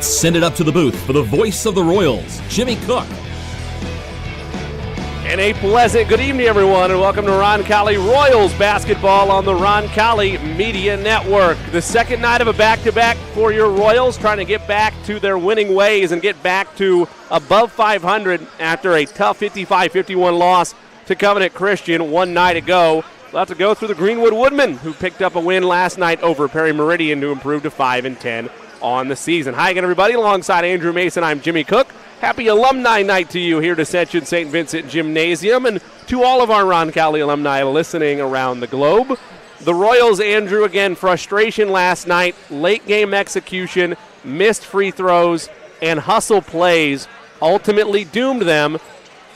Send it up to the booth for the voice of the Royals, Jimmy Cook. And a pleasant good evening, everyone, and welcome to Roncalli Royals basketball on the Roncalli Media Network. The second night of a back-to-back for your Royals, trying to get back to their winning ways and get back to above 500 after a tough 55-51 loss to Covenant Christian one night ago. We'll have to go through the Greenwood Woodmen, who picked up a win last night over Perry Meridian to improve to 5-10 on the season. Hi again, everybody. Alongside Andrew Mason, I'm Jimmy Cook. Happy Alumni Night to you here at Ascension St. Vincent Gymnasium and to all of our Roncalli alumni listening around the globe. The Royals, Andrew, again, frustration last night, late game execution, missed free throws, and hustle plays ultimately doomed them.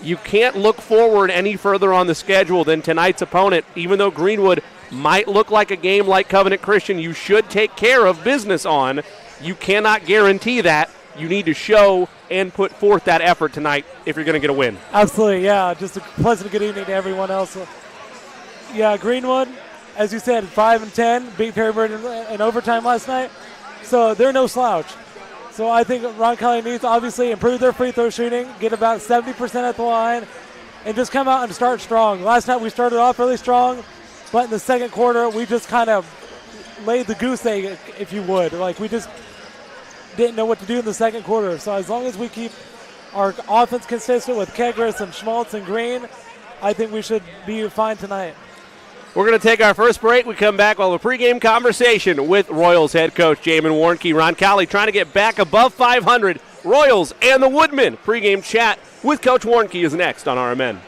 You can't look forward any further on the schedule than tonight's opponent. Even though Greenwood might look like a game like Covenant Christian you should take care of business on, you cannot guarantee that. You need to show and put forth that effort tonight if you're going to get a win. Absolutely, yeah. Just a pleasant good evening to everyone else. Yeah, Greenwood, as you said, 5-10, beat Perry Meridian in overtime last night. So they're no slouch. So I think Roncalli needs to obviously improve their free throw shooting, get about 70% at the line, and just come out and start strong. Last night we started off really strong, but in the second quarter we just kind of laid the goose egg, if you would. Like, we just didn't know what to do in the second quarter. So as long as we keep our offense consistent with Kegris and Schmaltz and Green, I think we should be fine tonight. We're going to take our first break. We come back with a pregame conversation with Royals head coach Jamin Warnke. Roncalli trying to get back above 500. Royals and the Woodmen. Pregame chat with Coach Warnke is next on RMN.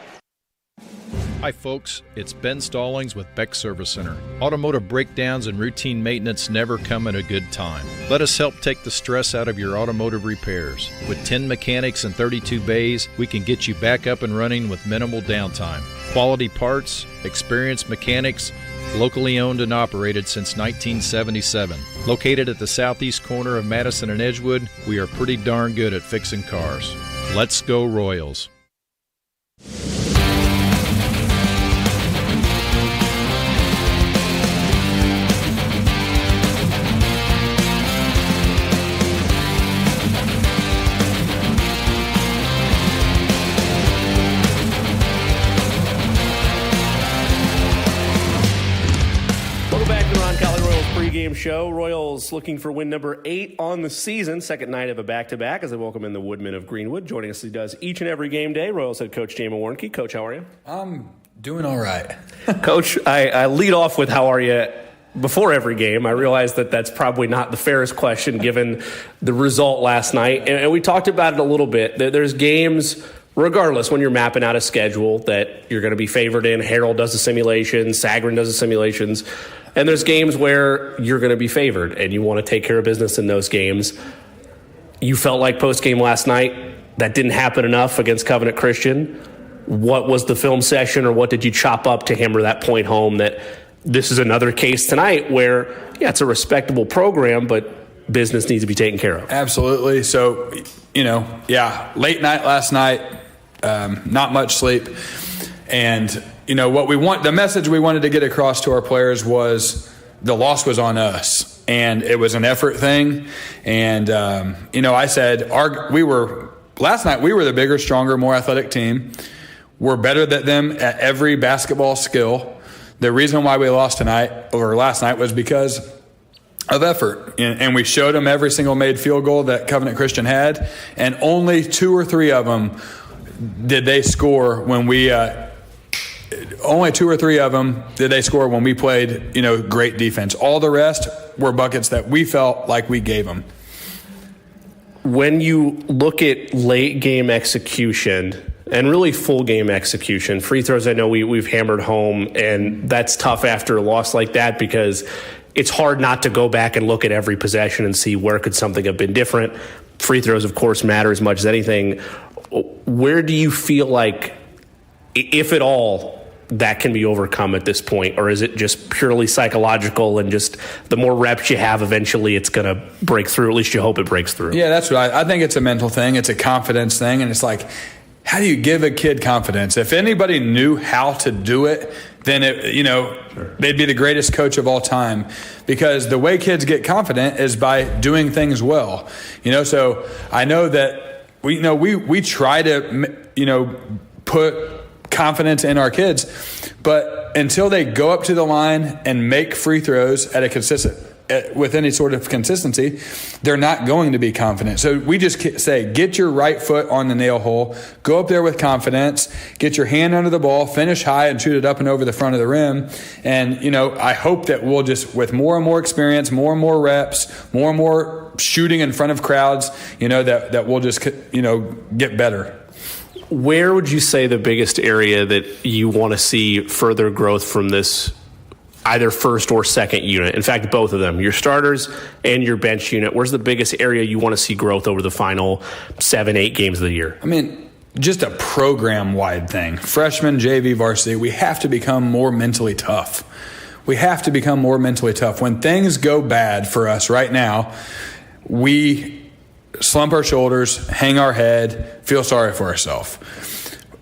Hi folks, it's Ben Stallings with Beck Service Center. Automotive breakdowns and routine maintenance never come at a good time. Let us help take the stress out of your automotive repairs. With 10 mechanics and 32 bays, we can get you back up and running with minimal downtime. Quality parts, experienced mechanics, locally owned and operated since 1977. Located at the southeast corner of Madison and Edgewood, we are pretty darn good at fixing cars. Let's go Royals. Pregame show. Royals looking for win number 8 on the season. Second night of a back-to-back as they welcome in the Woodmen of Greenwood. Joining us, he does each and every game day. Royals head coach Jamin Warnke. Coach, how are you? I'm doing all right. Coach, I lead off with how are you before every game. I realize that that's probably not the fairest question given the result last night. And we talked about it a little bit. There's games, regardless, when you're mapping out a schedule that you're going to be favored in. Harold does the simulations. Sagarin does the simulations. And there's games where you're going to be favored and you want to take care of business in those games. You felt like post-game last night that didn't happen enough against Covenant Christian. What was the film session, or what did you chop up to hammer that point home that this is another case tonight where, yeah, it's a respectable program, but business needs to be taken care of? Absolutely. So, late night last night, not much sleep. And the message we wanted to get across to our players was the loss was on us, and it was an effort thing. And, I said, last night we were the bigger, stronger, more athletic team. We're better than them at every basketball skill. The reason why we lost last night was because of effort. And we showed them every single made field goal that Covenant Christian had, and only 2 or 3 of them did they score when we only 2 or 3 of them did they score when we played, great defense. All the rest were buckets that we felt like we gave them. When you look at late game execution and really full game execution, free throws, I know we've hammered home, and that's tough after a loss like that because it's hard not to go back and look at every possession and see where could something have been different. Free throws, of course, matter as much as anything. Where do you feel like, if at all, that can be overcome at this point? Or is it just purely psychological and just the more reps you have, eventually it's going to break through? At least you hope it breaks through. Yeah, that's right. I think it's a mental thing. It's a confidence thing. And it's like, how do you give a kid confidence? If anybody knew how to do it, then they'd be the greatest coach of all time, because the way kids get confident is by doing things well. So I know that we try to put confidence in our kids, but until they go up to the line and make free throws with any sort of consistency, they're not going to be confident. So we just say, get your right foot on the nail hole, go up there with confidence, get your hand under the ball, finish high and shoot it up and over the front of the rim. And, I hope that we'll just, with more and more experience, more and more reps, more and more shooting in front of crowds, that we'll just, get better. Where would you say the biggest area that you want to see further growth from this either first or second unit? In fact, both of them, your starters and your bench unit. Where's the biggest area you want to see growth over the final 7-8 games of the year? Just a program-wide thing. Freshman, JV, varsity, we have to become more mentally tough. We have to become more mentally tough. When things go bad for us right now, we slump our shoulders, hang our head, feel sorry for ourselves.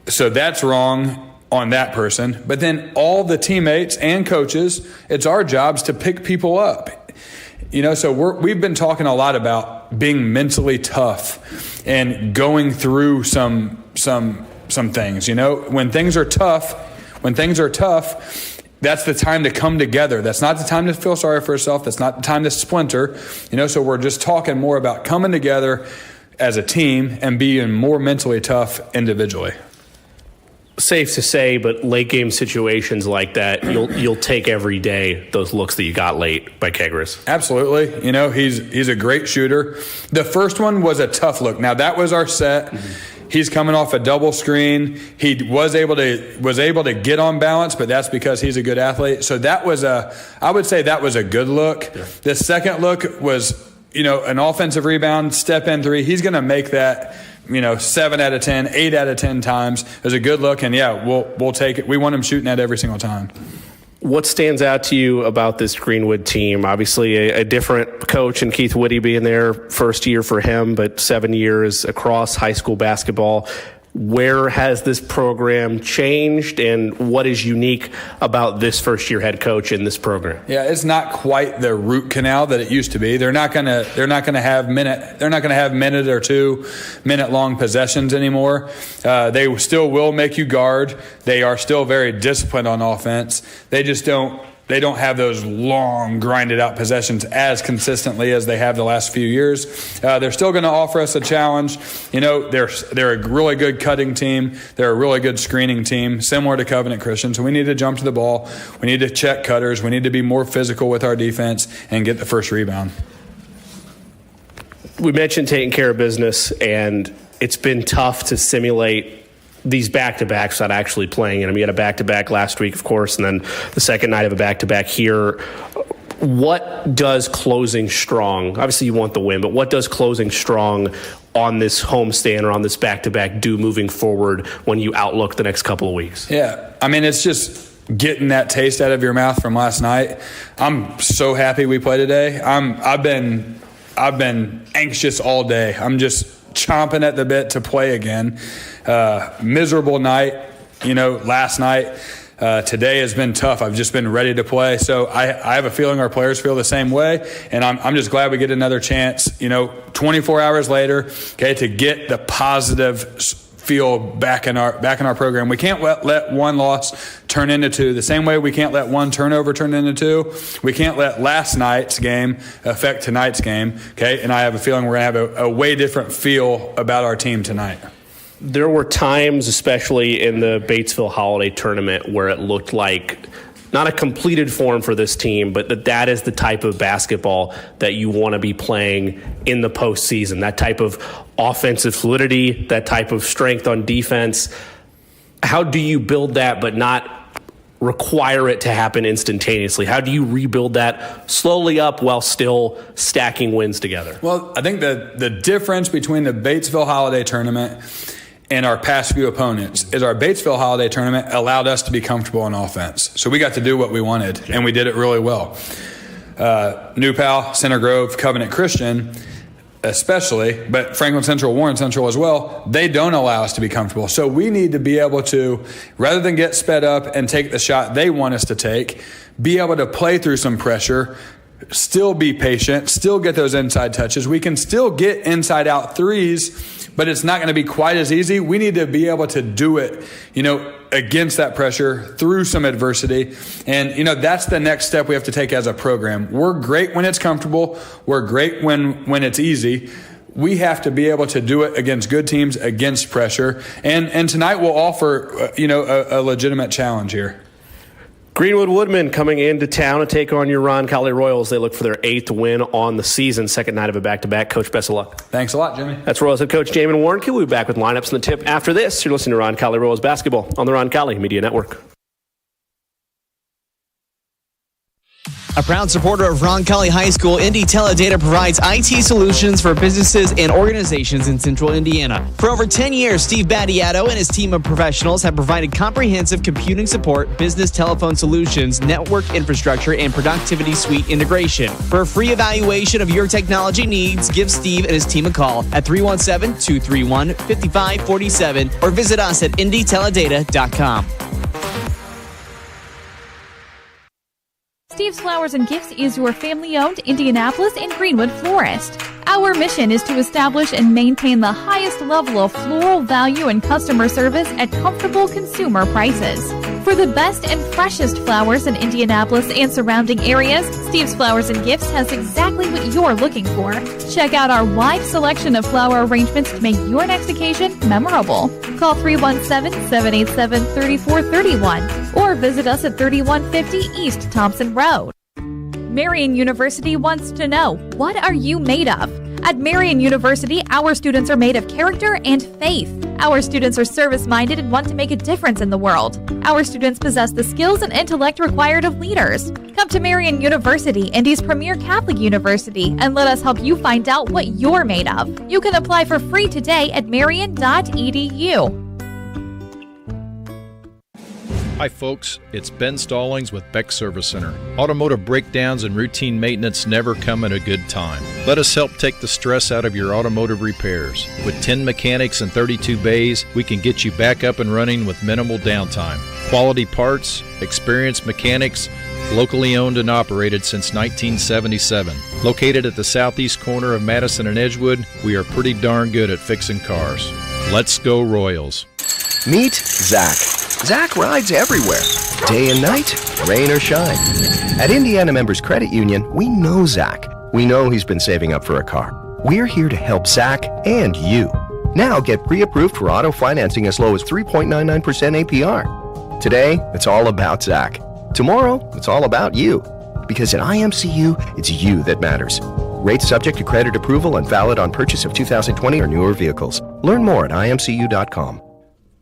So that's wrong on that person. But then all the teammates and coaches, it's our jobs to pick people up. So we've been talking a lot about being mentally tough and going through some things. When things are tough, that's the time to come together. That's not the time to feel sorry for yourself. That's not the time to splinter. So we're just talking more about coming together as a team and being more mentally tough individually. Safe to say, but late game situations like that, you'll take every day those looks that you got late by Kegris. Absolutely. He's a great shooter. The first one was a tough look. Now that was our set. Mm-hmm. He's coming off a double screen. He was able to get on balance, but that's because he's a good athlete. So I would say that was a good look. Yeah. The second look was, an offensive rebound, step in three. He's going to make that, 7 out of 10, 8 out of 10 times. It was a good look, and we'll take it. We want him shooting that every single time. What stands out to you about this Greenwood team? Obviously, a different coach and Keith Whitty being there, first year for him, but 7 years across high school basketball. Where has this program changed, and what is unique about this first-year head coach in this program? Yeah, it's not quite the root canal that it used to be. They're not going to have minute or 2 minute long possessions anymore. They still will make you guard. They are still very disciplined on offense. They just don't have those long, grinded out possessions as consistently as they have the last few years. They're still going to offer us a challenge. They're a really good cutting team. They're a really good screening team, similar to Covenant Christian. So we need to jump to the ball. We need to check cutters. We need to be more physical with our defense and get the first rebound. We mentioned taking care of business, and it's been tough to simulate these back-to-backs without actually playing in them. You had a back-to-back last week, of course, and then the second night of a back-to-back here. What does closing strong, obviously you want the win, but what does closing strong on this homestand or on this back-to-back do moving forward when you outlook the next couple of weeks? Yeah, it's just getting that taste out of your mouth from last night. I'm so happy we played today. I've been anxious all day. I'm just chomping at the bit to play again. Miserable night, last night. Today has been tough. I've just been ready to play. So I have a feeling our players feel the same way, and I'm just glad we get another chance, 24 hours later, to get the positive feel back in our program. We can't let one loss turn into 2. The same way we can't let one turnover turn into 2. We can't let last night's game affect tonight's game. Okay, and I have a feeling we're going to have a way different feel about our team tonight. There were times, especially in the Batesville Holiday Tournament, where it looked like not a completed form for this team, but that is the type of basketball that you want to be playing in the postseason. That type of offensive fluidity, that type of strength on defense. How do you build that but not require it to happen instantaneously? How do you rebuild that slowly up while still stacking wins together? Well, I think the difference between the Batesville Holiday Tournament and our past few opponents is our Batesville Holiday Tournament allowed us to be comfortable on offense. So we got to do what we wanted, and we did it really well. New Pal, Center Grove, Covenant Christian, especially, but Franklin Central, Warren Central as well, they don't allow us to be comfortable. So we need to be able to, rather than get sped up and take the shot they want us to take, be able to play through some pressure, still be patient, still get those inside touches. We can still get inside out threes, but it's not going to be quite as easy. We need to be able to do it, against that pressure, through some adversity. And, that's the next step we have to take as a program. We're great when it's comfortable. We're great when it's easy. We have to be able to do it against good teams, against pressure. And tonight will offer, a legitimate challenge here. Greenwood Woodman coming into town to take on your Roncalli Royals. They look for their 8th win on the season, second night of a back-to-back. Coach, best of luck. Thanks a lot, Jimmy. That's Royals head coach Jamin Warncalli. We'll be back with lineups and the tip after this. You're listening to Roncalli Royals basketball on the Roncalli Media Network. A proud supporter of Roncalli High School, Indy Teledata provides IT solutions for businesses and organizations in central Indiana. For over 10 years, Steve Battiato and his team of professionals have provided comprehensive computing support, business telephone solutions, network infrastructure, and productivity suite integration. For a free evaluation of your technology needs, give Steve and his team a call at 317-231-5547 or visit us at indyteledata.com. Steve's Flowers and Gifts is your family-owned Indianapolis and Greenwood florist. Our mission is to establish and maintain the highest level of floral value and customer service at comfortable consumer prices. For the best and freshest flowers in Indianapolis and surrounding areas, Steve's Flowers and Gifts has exactly what you're looking for. Check out our wide selection of flower arrangements to make your next occasion memorable. Call 317-787-3431 or visit us at 3150 East Thompson Road. Marian University wants to know, what are you made of? At Marian University, our students are made of character and faith. Our students are service-minded and want to make a difference in the world. Our students possess the skills and intellect required of leaders. Come to Marian University, Indy's premier Catholic university, and let us help you find out what you're made of. You can apply for free today at marian.edu. Hi folks, it's Ben Stallings with Beck Service Center. Automotive breakdowns and routine maintenance never come at a good time. Let us help take the stress out of your automotive repairs. With 10 mechanics and 32 bays, we can get you back up and running with minimal downtime. Quality parts, experienced mechanics, locally owned and operated since 1977. Located at the southeast corner of Madison and Edgewood, we are pretty darn good at fixing cars. Let's go Royals. Meet Zach. Zach rides everywhere, day and night, rain or shine. At Indiana Members Credit Union, we know Zach. We know he's been saving up for a car. We're here to help Zach and you. Now get pre-approved for auto financing as low as 3.99% APR. Today, it's all about Zach. Tomorrow, it's all about you. Because at IMCU, it's you that matters. Rates subject to credit approval and valid on purchase of 2020 or newer vehicles. Learn more at imcu.com.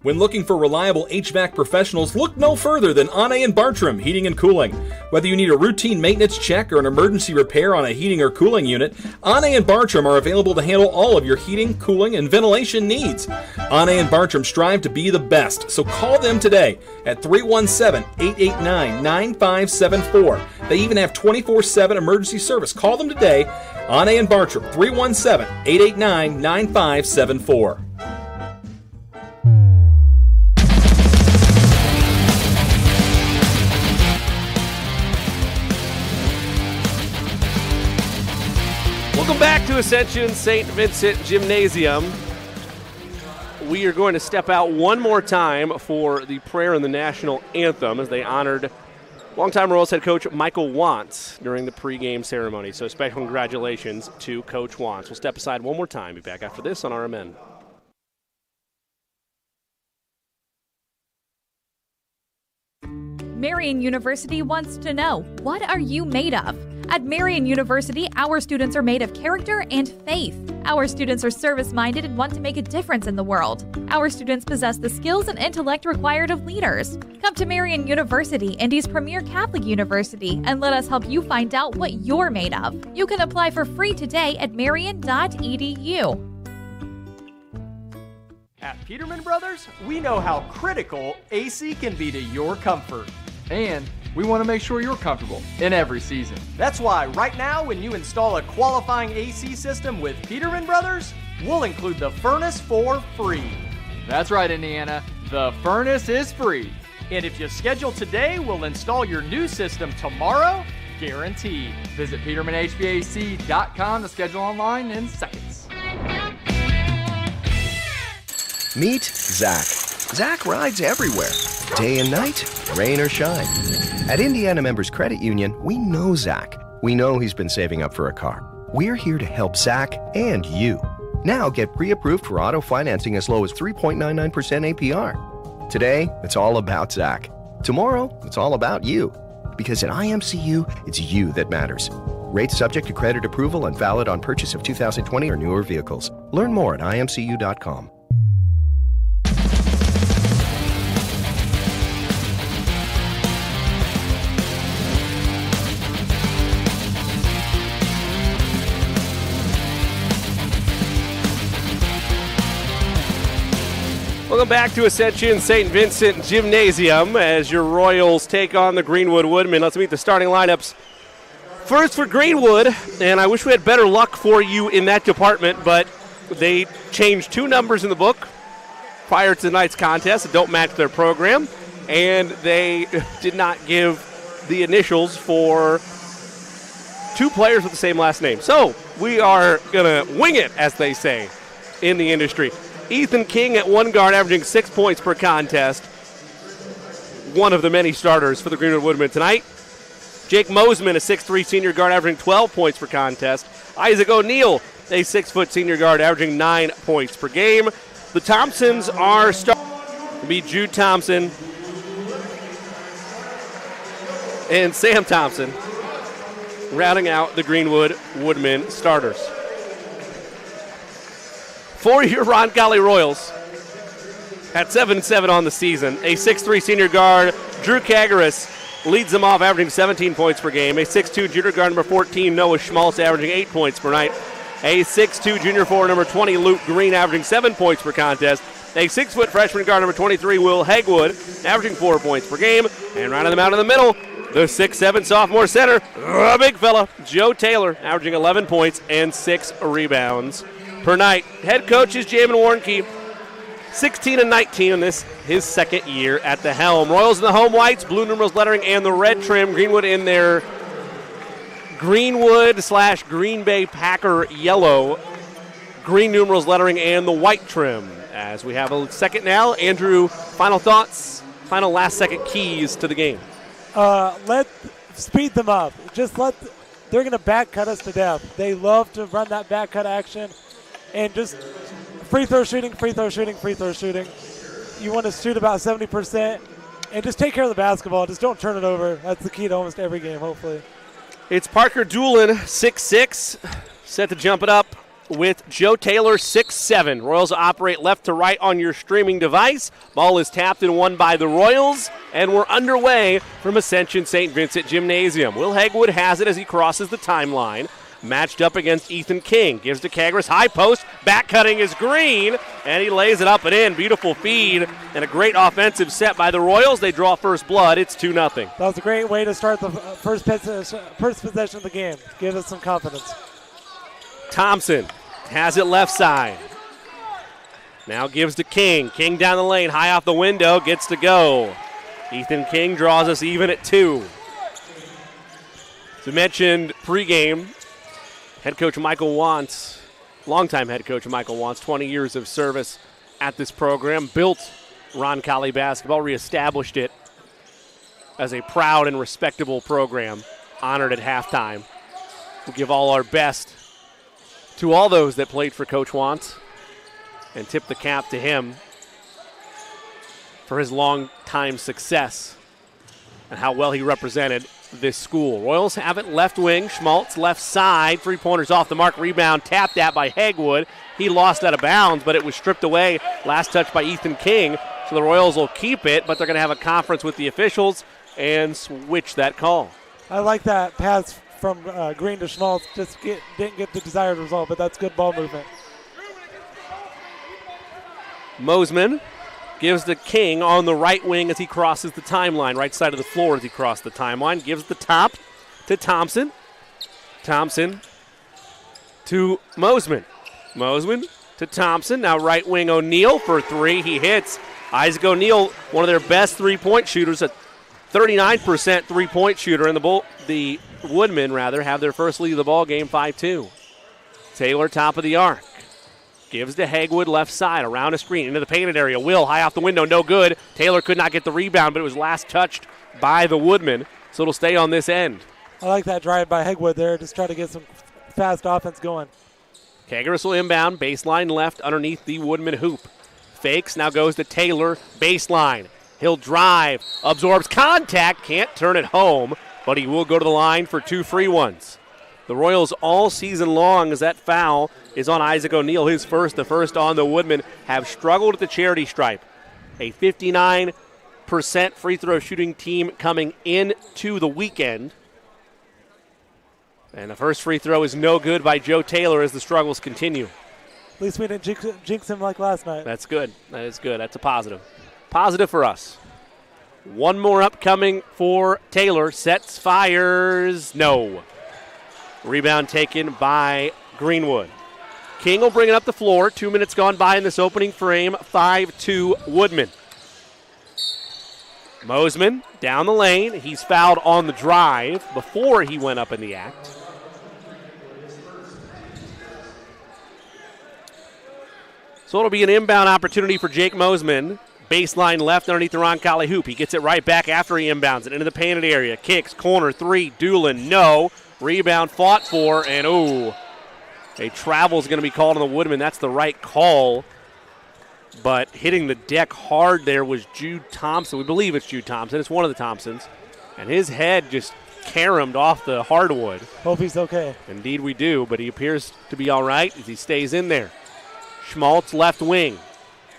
When looking for reliable HVAC professionals, look no further than Anne & Bartram Heating and Cooling. Whether you need a routine maintenance check or an emergency repair on a heating or cooling unit, Anne & Bartram are available to handle all of your heating, cooling, and ventilation needs. Anne & Bartram strive to be the best, so call them today at 317-889-9574. They even have 24/7 emergency service. Call them today, Anne & Bartram, 317-889-9574. Welcome back to Ascension St. Vincent Gymnasium. We are going to step out one more time for the prayer and the national anthem as they honored longtime Royals head coach Michael Wantz during the pregame ceremony. So special congratulations to Coach Wantz. We'll step aside one more time. Be back after this on RMN. Marian University wants to know, what are you made of? At Marian University, our students are made of character and faith. Our students are service-minded and want to make a difference in the world. Our students possess the skills and intellect required of leaders. Come to Marian University, Indy's premier Catholic university, and let us help you find out what you're made of. You can apply for free today at marian.edu. At Peterman Brothers, we know how critical AC can be to your comfort. And We want to make sure you're comfortable in every season. That's why right now when you install a qualifying AC system with Peterman Brothers, we'll include the furnace for free. That's right, Indiana. The furnace is free. And if you schedule today, we'll install your new system tomorrow, guaranteed. Visit PetermanHVAC.com to schedule online in seconds. Meet Zach. Zach rides everywhere, day and night, rain or shine. At Indiana Members Credit Union, we know Zach. We know he's been saving up for a car. We're here to help Zach and you. Now get pre-approved for auto financing as low as 3.99% APR. Today, it's all about Zach. Tomorrow, it's all about you. Because at IMCU, it's you that matters. Rates subject to credit approval and valid on purchase of 2020 or newer vehicles. Learn more at imcu.com. Welcome back to Ascension St. Vincent Gymnasium as your Royals take on the Greenwood Woodmen. Let's meet the starting lineups. First for Greenwood, and I wish we had better luck for you in that department, but they changed 2 numbers in the book prior to tonight's contest that don't match their program, and they did not give the initials for 2 players with the same last name. So we are going to wing it, as they say in the industry. Ethan King at 1 guard, averaging 6 points per contest. One of the many starters for the Greenwood Woodmen tonight. Jake Mosman, a 6'3 senior guard, averaging 12 points per contest. Isaac O'Neal, a 6' senior guard, averaging 9 points per game. The Thompsons are starting to be Jude Thompson and Sam Thompson, rounding out the Greenwood Woodmen starters. For your Roncalli Royals, at 7-7 on the season, a 6'3 senior guard, Drew Kagaris, leads them off, averaging 17 points per game. A 6'2 junior guard, number 14, Noah Schmaltz, averaging 8 points per night. A 6'2 junior forward, number 20, Luke Green, averaging 7 points per contest. A 6-foot freshman guard, number 23, Will Hegwood, averaging 4 points per game. And rounding them out in the middle, the 6'7 sophomore center, a big fella, Joe Taylor, averaging 11 points and 6 rebounds per night. Head coach is Jamin Warnke, 16-19 in this, his second year at the helm. Royals in the home whites, blue numerals lettering, and the red trim. Greenwood in their Greenwood/Green Bay Packer yellow, green numerals lettering, and the white trim. As we have a second now, Andrew, final thoughts, final last-second keys to the game. Let speed them up. They're going to back cut us to death. They love to run that back cut action. And just free throw shooting. You want to shoot about 70% and just take care of the basketball. Just don't turn it over. That's the key to almost every game, hopefully. It's Parker Doolin, 6'6", set to jump it up with Joe Taylor, 6'7". Royals operate left to right on your streaming device. Ball is tapped and won by the Royals, and we're underway from Ascension St. Vincent Gymnasium. Will Hegwood has it as he crosses the timeline. Matched up against Ethan King. Gives to Kagras, high post, back cutting is Green, and he lays it up and in. Beautiful feed and a great offensive set by the Royals. They draw first blood. It's 2-0. That was a great way to start the first possession of the game. Give us some confidence. Thompson has it left side. Now gives to King. King down the lane, high off the window, gets to go. Ethan King draws us even at 2. As we mentioned pregame, head coach Michael Wantz, longtime head coach Michael Wantz, 20 years of service at this program, built Roncalli basketball, reestablished it as a proud and respectable program, honored at halftime. We'll give all our best to all those that played for Coach Wantz and tip the cap to him for his long-time success and how well he represented this school. Royals have it left wing. Schmaltz left side. 3-pointers off the mark. Rebound tapped at by Hegwood. He lost out of bounds, but it was stripped away. Last touch by Ethan King. So the Royals will keep it, but they're going to have a conference with the officials and switch that call. I like that pass from Green to Schmaltz. Didn't get the desired result, but that's good ball movement. Mosman Gives to King on the right wing as he crosses the timeline. Right side of the floor as he crosses the timeline. Gives the top to Thompson. Thompson to Mosman. Mosman to Thompson. Now right wing O'Neal for three. He hits. Isaac O'Neal, one of their best three-point shooters, a 39% three-point shooter, and the Woodmen, have their first lead of the ball game, 5-2. Taylor, top of the arc. Gives to Hagwood, left side, around a screen, into the painted area. Will, high off the window, no good. Taylor could not get the rebound, but it was last touched by the Woodmen, so it'll stay on this end. I like that drive by Hagwood there, just try to get some fast offense going. Kagaris will inbound, baseline left underneath the Woodman hoop. Fakes, now goes to Taylor, baseline. He'll drive, absorbs contact, can't turn it home, but he will go to the line for two free ones. The Royals all season long, as that foul is on Isaac O'Neal, his first, the first on the Woodmen, have struggled at the charity stripe. A 59% free throw shooting team coming into the weekend. And the first free throw is no good by Joe Taylor as the struggles continue. At least we didn't jinx him like last night. That's good. That is good. That's a positive. Positive for us. One more upcoming for Taylor. Sets, fires, no. Rebound taken by Greenwood. King will bring it up the floor. 2 minutes gone by in this opening frame. 5-2 Woodman. Mosman down the lane. He's fouled on the drive before he went up in the act. So it'll be an inbound opportunity for Jake Mosman. Baseline left underneath the Roncalli hoop. He gets it right back after he inbounds it into the painted area. Kicks, corner, three, Doolin, no. Rebound fought for, and a travel is going to be called on the Woodman. That's the right call. But hitting the deck hard there was Jude Thompson. We believe it's Jude Thompson. It's one of the Thompsons. And his head just caromed off the hardwood. Hope he's okay. Indeed we do, but he appears to be all right as he stays in there. Schmaltz left wing.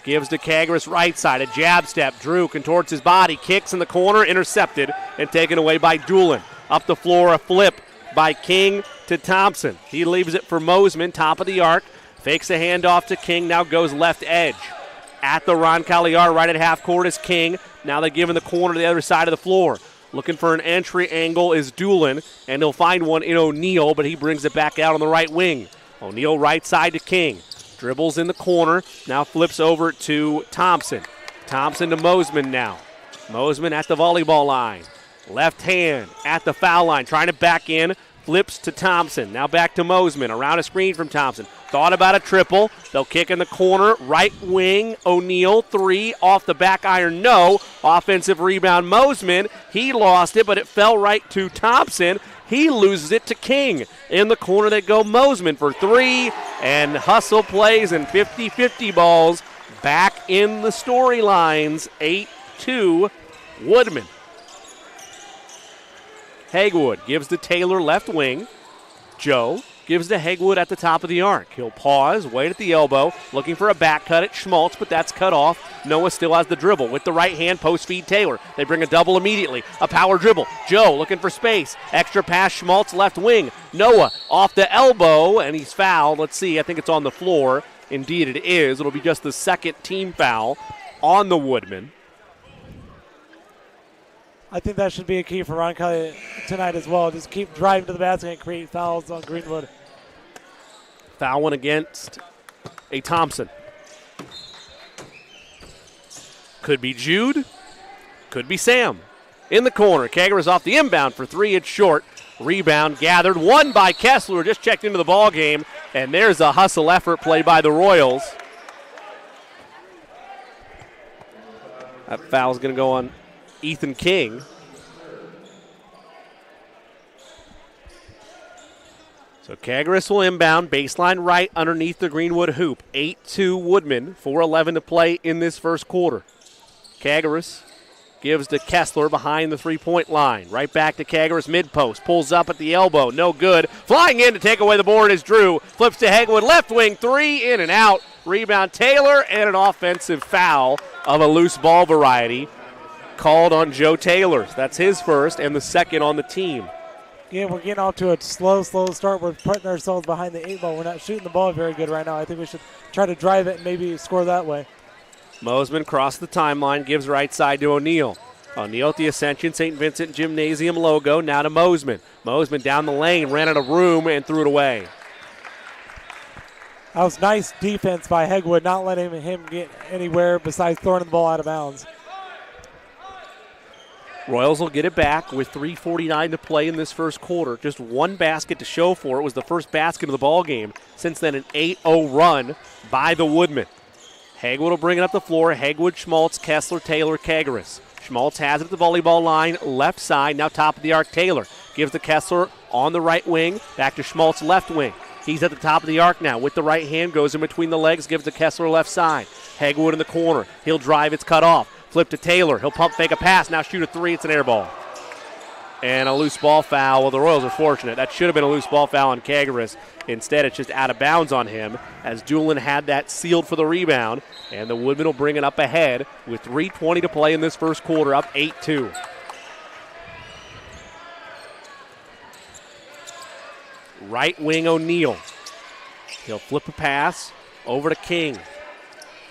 Gives to Kagaris right side. A jab step. Drew contorts his body. Kicks in the corner. Intercepted and taken away by Doolin. Up the floor, a flip by King to Thompson. He leaves it for Mosman, top of the arc. Fakes a handoff to King. Now goes left edge. At the Roncalli arc, right at half court is King. Now they give him the corner to the other side of the floor. Looking for an entry angle is Doolin, and he'll find one in O'Neal, but he brings it back out on the right wing. O'Neal right side to King. Dribbles in the corner, now flips over to Thompson. Thompson to Mosman now. Mosman at the volleyball line. Left hand at the foul line, trying to back in. Flips to Thompson. Now back to Mosman. Around a screen from Thompson. Thought about a triple. They'll kick in the corner. Right wing, O'Neal, three. Off the back iron, no. Offensive rebound, Mosman. He lost it, but it fell right to Thompson. He loses it to King. In the corner they go Mosman for three. And hustle plays and 50-50 balls back in the storylines. 8-2 Woodman. Hagwood gives to Taylor left wing. Joe gives to Hagwood at the top of the arc. He'll pause, wait at the elbow, looking for a back cut at Schmaltz, but that's cut off. Noah still has the dribble. With the right hand, post feed Taylor. They bring a double immediately. A power dribble. Joe looking for space. Extra pass, Schmaltz left wing. Noah off the elbow, and he's fouled. Let's see, I think it's on the floor. Indeed it is. It'll be just the second team foul on the Woodmen. I think that should be a key for Roncalli tonight as well. Just keep driving to the basket and create fouls on Greenwood. Foul one against a Thompson. Could be Jude. Could be Sam. In the corner. Kagaris off the inbound for three. It's short. Rebound gathered. Won by Kessler. Just checked into the ball game. And there's a hustle effort played by the Royals. That foul's going to go on Ethan King. So Kagaris will inbound, baseline right underneath the Greenwood hoop. 8-2 Woodman, 4:11 to play in this first quarter. Kagaris gives to Kessler behind the three-point line. Right back to Kagaris, mid-post, pulls up at the elbow, no good. Flying in to take away the board is Drew. Flips to Hagwood, left wing, three, in and out. Rebound Taylor, and an offensive foul of a loose ball variety called on Joe Taylor. That's his first and the second on the team. Yeah, we're getting off to a slow start. We're putting ourselves behind the eight ball. We're not shooting the ball very good right now. I think we should try to drive it and maybe score that way. Mosman crossed the timeline, gives right side to O'Neal. O'Neal at the Ascension St. Vincent Gymnasium logo, now to Mosman. Mosman down the lane, ran out of room and threw it away. That was nice defense by Hegwood, not letting him get anywhere besides throwing the ball out of bounds. Royals will get it back with 3:49 to play in this first quarter. Just one basket to show for it. It was the first basket of the ball game. Since then, an 8-0 run by the Woodmen. Hegwood will bring it up the floor. Hegwood, Schmaltz, Kessler, Taylor, Kagaris. Schmaltz has it at the volleyball line, left side. Now top of the arc, Taylor gives to Kessler on the right wing. Back to Schmaltz, left wing. He's at the top of the arc now with the right hand, goes in between the legs, gives to Kessler left side. Hegwood in the corner. He'll drive, it's cut off. Flip to Taylor. He'll pump fake a pass, now shoot a three. It's an air ball. And a loose ball foul. Well, the Royals are fortunate. That should have been a loose ball foul on Kagaris. Instead, it's just out of bounds on him as Doolin had that sealed for the rebound. And the Woodmen will bring it up ahead with 3:20 to play in this first quarter, up 8-2. Right wing O'Neal. He'll flip a pass over to King.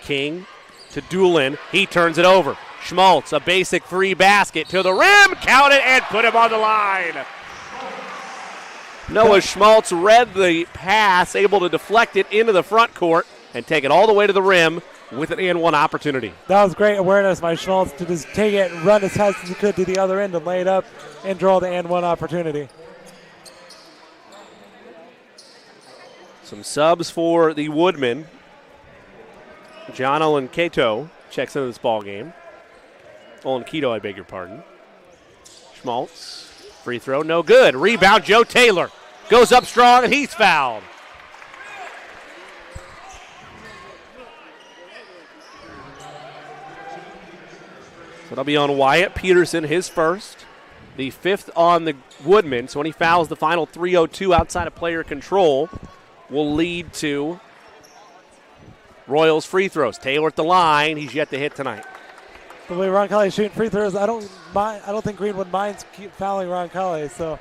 King to Doolin. He turns it over. Schmaltz, a basic free basket to the rim. Count it and put him on the line. Noah Schmaltz read the pass, able to deflect it into the front court and take it all the way to the rim with an and-one opportunity. That was great awareness by Schmaltz to just take it and run as fast as he could to the other end and lay it up and draw the and-one opportunity. Some subs for the Woodmen. John Olenketo checks into this ball game. Olenketo, I beg your pardon. Schmaltz, free throw, no good. Rebound, Joe Taylor. Goes up strong, and he's fouled. So that'll be on Wyatt Peterson, his first. The fifth on the Woodmen. So when he fouls the final 3:02 outside of player control, will lead to Royals free throws. Taylor at the line. He's yet to hit tonight. The way Roncalli is shooting free throws, I don't think Greenwood minds keep fouling Roncalli, so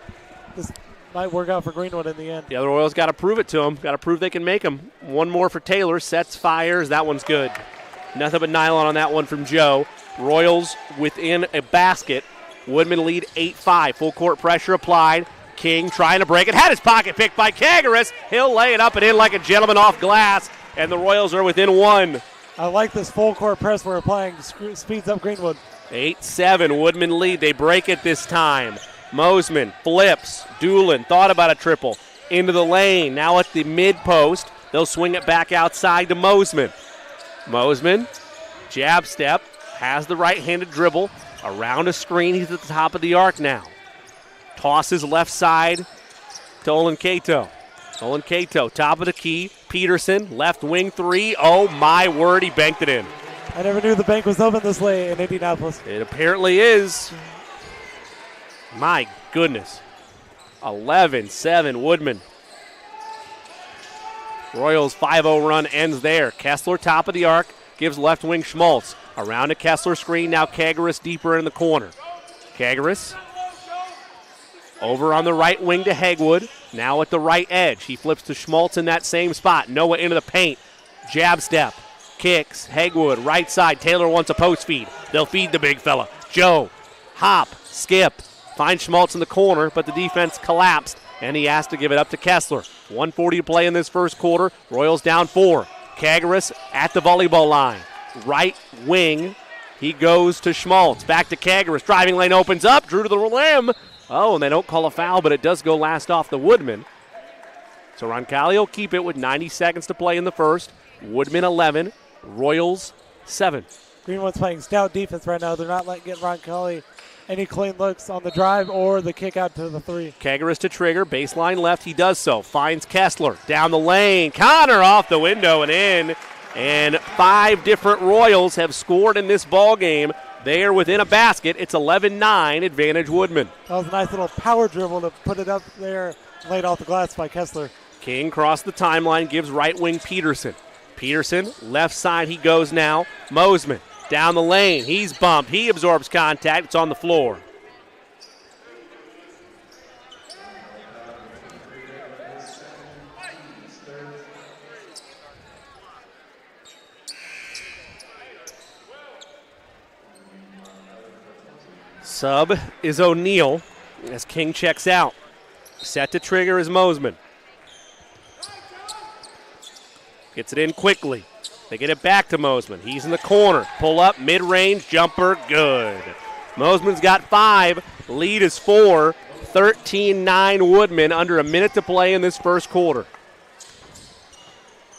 this might work out for Greenwood in the end. Yeah, the Royals got to prove it to them. Got to prove they can make them. One more for Taylor. Sets, fires. That one's good. Nothing but nylon on that one from Joe. Royals within a basket. Woodmen lead 8-5. Full court pressure applied. King trying to break it. Had his pocket picked by Kagaris. He'll lay it up and in like a gentleman off glass. And the Royals are within one. I like this full court press we're applying. Speeds up Greenwood. 8-7. Woodmen lead. They break it this time. Mosman flips. Doolin thought about a triple. Into the lane. Now at the mid post. They'll swing it back outside to Mosman. Mosman, jab step. Has the right-handed dribble. Around a screen. He's at the top of the arc now. Tosses left side to Olenketo. Olenketo, top of the key. Peterson, left wing three. Oh, my word, he banked it in. I never knew the bank was open this late in Indianapolis. It apparently is. My goodness. 11-7 Woodmen. Royals 5-0 run ends there. Kessler, top of the arc, gives left wing Schmaltz. Around a Kessler screen, now Kagaris deeper in the corner. Kagaris over on the right wing to Hegwood. Now at the right edge. He flips to Schmaltz in that same spot. Noah into the paint. Jab step. Kicks. Hegwood, right side. Taylor wants a post feed. They'll feed the big fella. Joe, hop, skip. Finds Schmaltz in the corner, but the defense collapsed, and he has to give it up to Kessler. 1:40 to play in this first quarter. Royals down 4. Kagaris at the volleyball line. Right wing. He goes to Schmaltz. Back to Kagaris. Driving lane opens up. Drew to the rim. Oh, and they don't call a foul, but it does go last off the Woodmen. So Roncalli will keep it with 90 seconds to play in the first. Woodmen 11, Royals 7. Greenwood's playing stout defense right now. They're not letting Roncalli any clean looks on the drive or the kick out to the three. Kagaris to trigger, baseline left. He does so. Finds Kessler down the lane. Connor off the window and in. And 5 different Royals have scored in this ball game. They are within a basket. It's 11-9, advantage Woodmen. That was a nice little power dribble to put it up there, laid off the glass by Kessler. King crossed the timeline, gives right wing Peterson. Peterson, left side he goes now. Mosman, down the lane. He's bumped. He absorbs contact. It's on the floor. Sub is O'Neal as King checks out. Set to trigger is Mosman. Gets it in quickly. They get it back to Mosman. He's in the corner. Pull up, mid-range, jumper, good. Mosman's got 5. Lead is 4. 13-9 Woodman, under a minute to play in this first quarter.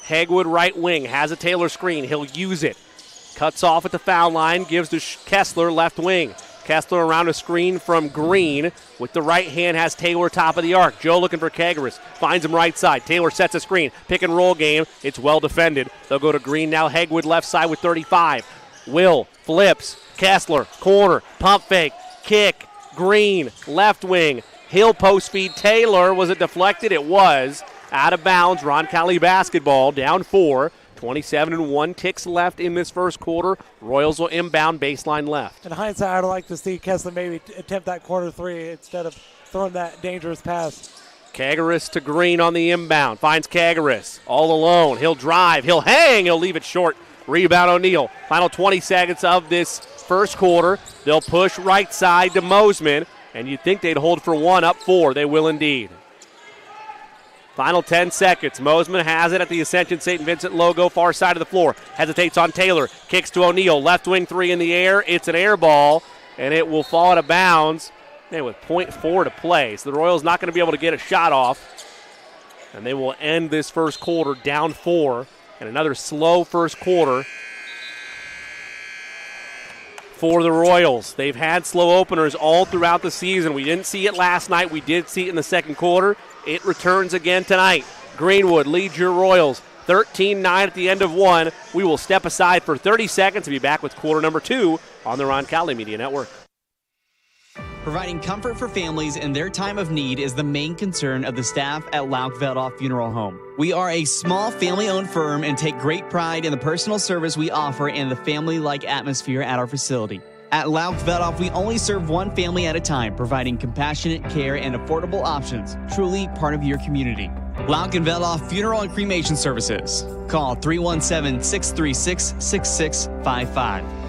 Hegwood right wing, has a Taylor screen. He'll use it. Cuts off at the foul line, gives to Kessler left wing. Kessler around a screen from Green. With the right hand has Taylor top of the arc. Joe looking for Kagaris. Finds him right side. Taylor sets a screen. Pick and roll game. It's well defended. They'll go to Green now. Hegwood left side with 35. Will flips. Kessler, corner, pump fake, kick. Green, left wing. Hill post feed. Taylor, was it deflected? It was. Out of bounds. Roncalli basketball, down 4. 27-1 ticks left in this first quarter. Royals will inbound, baseline left. In hindsight, I'd like to see Kessler maybe attempt that corner 3 instead of throwing that dangerous pass. Kagaris to Green on the inbound. Finds Kagaris all alone. He'll drive. He'll hang. He'll leave it short. Rebound O'Neal. Final 20 seconds of this first quarter. They'll push right side to Mosman, and you'd think they'd hold for 1, up 4. They will indeed. Final 10 seconds. Mosman has it at the Ascension St. Vincent logo, far side of the floor. Hesitates on Taylor. Kicks to O'Neal. Left wing 3 in the air. It's an air ball, and it will fall out of bounds. And with .4 to play, so the Royals not going to be able to get a shot off. And they will end this first quarter down 4. And another slow first quarter for the Royals. They've had slow openers all throughout the season. We didn't see it last night. We did see it in the second quarter. It returns again tonight. Greenwood leads your Royals 13-9 at the end of 1. We will step aside for 30 seconds and be back with quarter number 2 on the Roncalli Media Network. Providing comfort for families in their time of need is the main concern of the staff at Lauk Veldoff Funeral Home. We are a small family-owned firm and take great pride in the personal service we offer and the family-like atmosphere at our facility. At Lauk Veldoff, we only serve one family at a time, providing compassionate care and affordable options. Truly part of your community. Lauk and Veldoff Funeral and Cremation Services. Call 317-636-6655.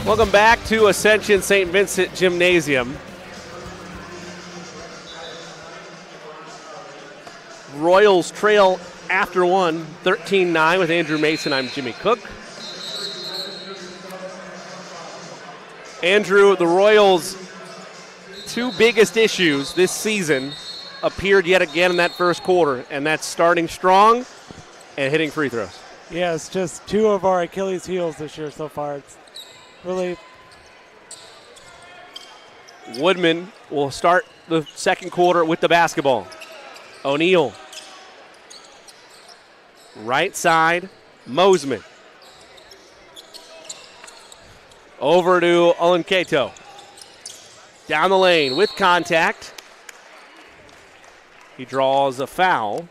Welcome back to Ascension St. Vincent Gymnasium. Royals trail after 1, 13-9 with Andrew Mason. I'm Jimmy Cook. Andrew, the Royals' 2 biggest issues this season appeared yet again in that first quarter, and that's starting strong and hitting free throws. Yeah, it's just 2 of our Achilles heels this year so far. It's really. Woodman will start the second quarter with the basketball. O'Neal. Right side, Mosman. Over to Olenketo. Down the lane with contact. He draws a foul.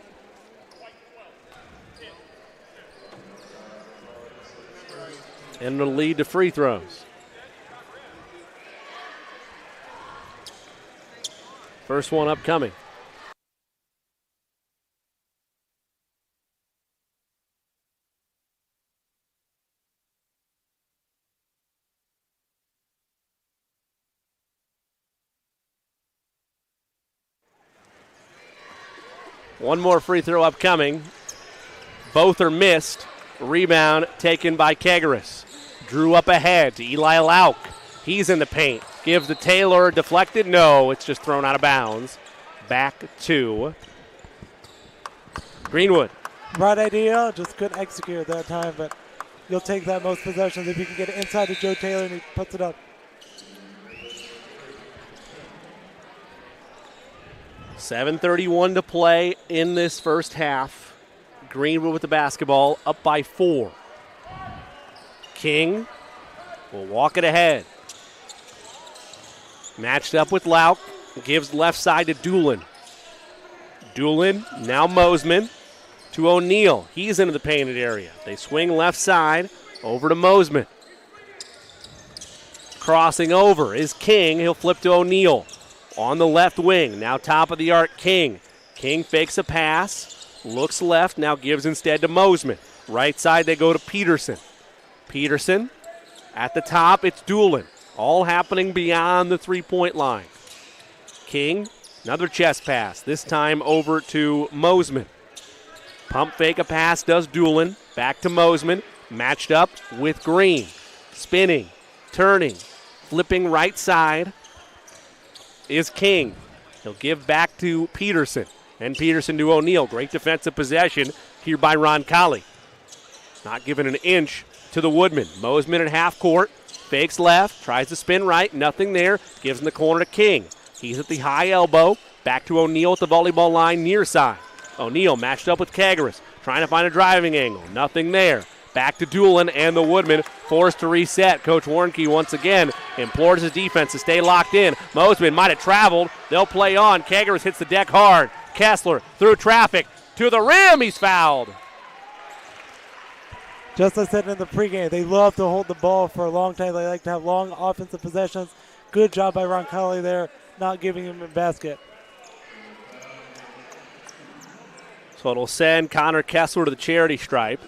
And it'll lead to free throws. First one upcoming. One more free throw upcoming. Both are missed. Rebound taken by Kagaris. Drew up ahead to Eli Lauk. He's in the paint. Gives to Taylor. Deflected? No, it's just thrown out of bounds. Back to Greenwood. Right idea, just couldn't execute at that time, but you'll take that most possessions if you can get it inside to Joe Taylor and he puts it up. .7:31 to play in this first half. Greenwood with the basketball, up by 4. King will walk it ahead. Matched up with Lauk, gives left side to Doolin. Doolin, now Mosman, to O'Neal. He's into the painted area. They swing left side, over to Mosman. Crossing over is King. He'll flip to O'Neal. On the left wing, now top of the arc, King. King fakes a pass, looks left, now gives instead to Mosman. Right side, they go to Peterson. Peterson at the top, it's Doolin. All happening beyond the three-point line. King, another chest pass, this time over to Mosman. Pump fake a pass, does Doolin. Back to Mosman, matched up with Green. Spinning, turning, flipping right side is King. He'll give back to Peterson. And Peterson to O'Neal. Great defensive possession here by Roncalli. Not giving an inch to the Woodman. Mosman at half court. Fakes left. Tries to spin right. Nothing there. Gives in the corner to King. He's at the high elbow. Back to O'Neal at the volleyball line near side. O'Neal matched up with Kagaris. Trying to find a driving angle. Nothing there. Back to Doolin and the Woodman forced to reset. Coach Warnke once again implores his defense to stay locked in. Mosman might have traveled. They'll play on. Kagaris hits the deck hard. Kessler through traffic to the rim. He's fouled. Just as I said in the pregame, they love to hold the ball for a long time. They like to have long offensive possessions. Good job by Roncalli there, not giving him a basket. So it'll send Connor Kessler to the charity stripe.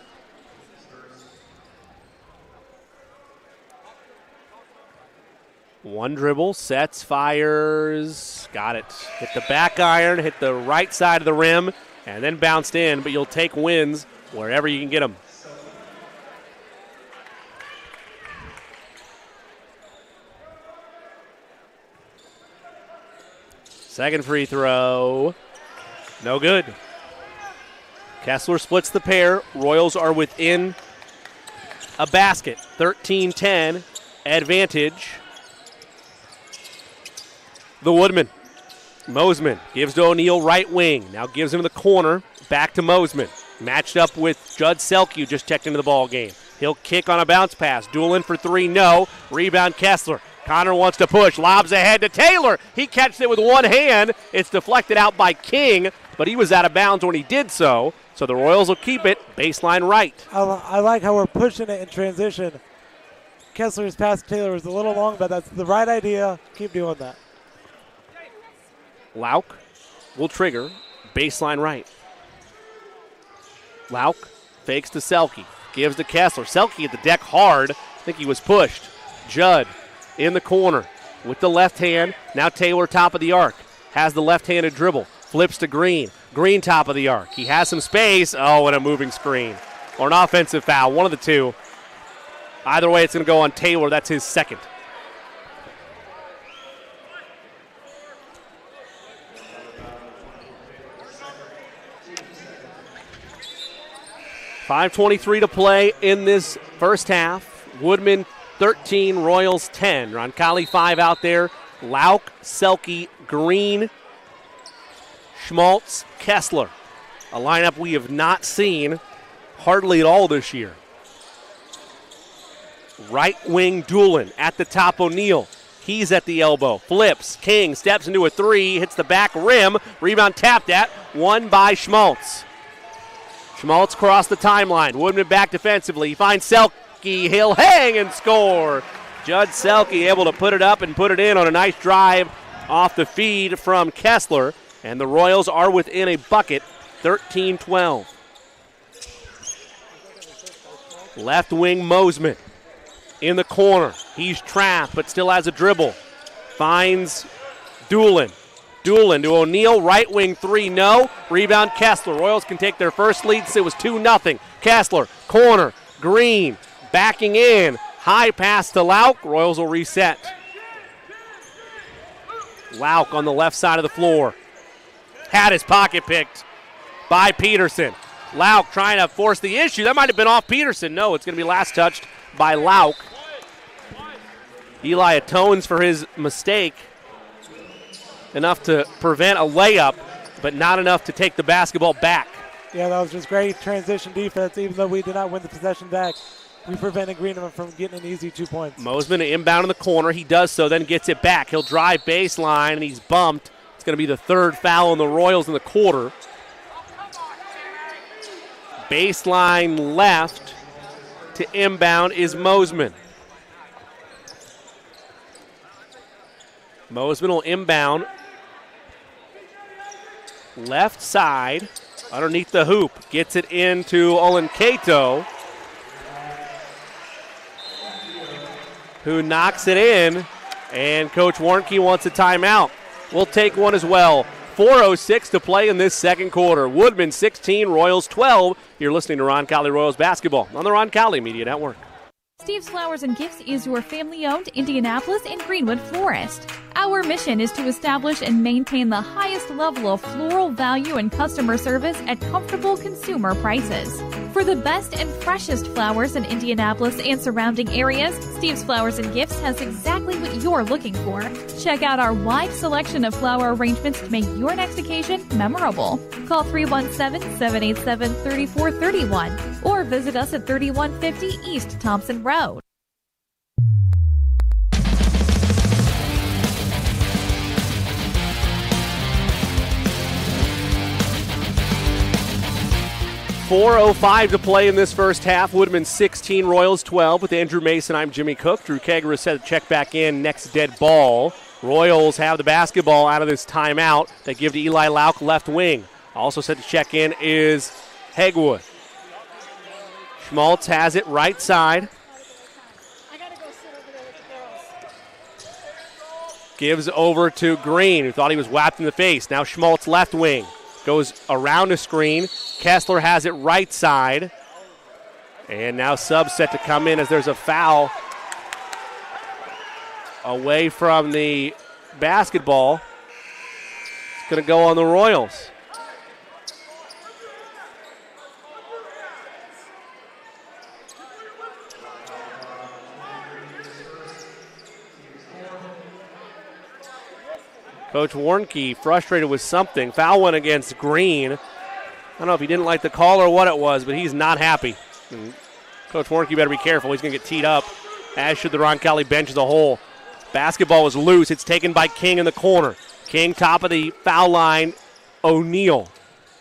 One dribble, sets, fires, got it. Hit the back iron, hit the right side of the rim, and then bounced in, but you'll take wins wherever you can get them. Second free throw, no good. Kessler splits the pair. Royals are within a basket, 13-10 advantage. The Woodman. Mosman gives to O'Neal right wing. Now gives him the corner. Back to Mosman. Matched up with Judd Selke, who just checked into the ball game. He'll kick on a bounce pass. Doolin for three, no. Rebound Kessler. Connor wants to push. Lobs ahead to Taylor. He catches it with one hand. It's deflected out by King, but he was out of bounds when he did so. So the Royals will keep it baseline right. I like how we're pushing it in transition. Kessler's pass to Taylor was a little long, but that's the right idea. Keep doing that. Lauk will trigger, baseline right. Lauk fakes to Selke, gives to Kessler. Selke at the deck hard. I think he was pushed. Judd in the corner with the left hand. Now Taylor top of the arc. Has the left-handed dribble. Flips to Green. Green top of the arc. He has some space. Oh, and a moving screen. Or an offensive foul. One of the two. Either way, it's going to go on Taylor. That's his second. .5:23 to play in this first half. Woodman 13, Royals 10. Roncalli 5 out there. Lauk, Selke, Green, Schmaltz, Kessler. A lineup we have not seen hardly at all this year. Right wing Doolin at the top, O'Neal. He's at the elbow. Flips. King steps into a three. Hits the back rim. Rebound tapped at. Won by Schmaltz. Schmaltz crossed the timeline. Woodman back defensively. He finds Selke. He'll hang and score. Judd Selke able to put it up and put it in on a nice drive off the feed from Kessler. And the Royals are within a bucket, 13-12. Left wing Mosman in the corner. He's trapped but still has a dribble. Finds Doolin. Doolin to O'Neal, right wing three, no. Rebound Kessler. Royals can take their first lead. It was 2-0. Kessler, corner, Green, backing in. High pass to Lauk. Royals will reset. Lauk on the left side of the floor. Had his pocket picked by Peterson. Lauk trying to force the issue. That might have been off Peterson. No, it's going to be last touched by Lauk. Eli atones for his mistake. Enough to prevent a layup, but not enough to take the basketball back. Yeah, that was just great transition defense. Even though we did not win the possession back, we prevented Greenwood from getting an easy 2 points. Mosman inbound in the corner. He does so, then gets it back. He'll drive baseline, and he's bumped. It's going to be the third foul on the Royals in the quarter. Baseline left to inbound is Mosman. Mosman will inbound. Left side, underneath the hoop. Gets it into Olenkato, who knocks it in. And Coach Warnke wants a timeout. We'll take one as well. 4:06 to play in this second quarter. Woodman 16, Royals 12. You're listening to Roncalli Royals basketball on the Roncalli Media Network. Steve's Flowers and Gifts is your family-owned Indianapolis and Greenwood florist. Our mission is to establish and maintain the highest level of floral value and customer service at comfortable consumer prices. For the best and freshest flowers in Indianapolis and surrounding areas, Steve's Flowers and Gifts has exactly what you're looking for. Check out our wide selection of flower arrangements to make your next occasion memorable. Call 317-787-3431 or visit us at 3150 East Thompson Road. .405 to play in this first half. Woodman 16, Royals 12. With Andrew Mason, I'm Jimmy Cook. Drew Kager set to check back in. Next dead ball. Royals have the basketball out of this timeout. They give to Eli Lauk, left wing. Also set to check in is Hegwood. Schmaltz has it right side. Gives over to Green, who thought he was whacked in the face. Now Schmaltz left wing. Goes around the screen. Kessler has it right side. And now subs set to come in as there's a foul away from the basketball. It's going to go on the Royals. Coach Warnke frustrated with something. Foul went against Green. I don't know if he didn't like the call or what it was, but he's not happy. And Coach Warnke better be careful. He's going to get teed up, as should the Roncalli bench as a whole. Basketball is loose. It's taken by King in the corner. King top of the foul line. O'Neal.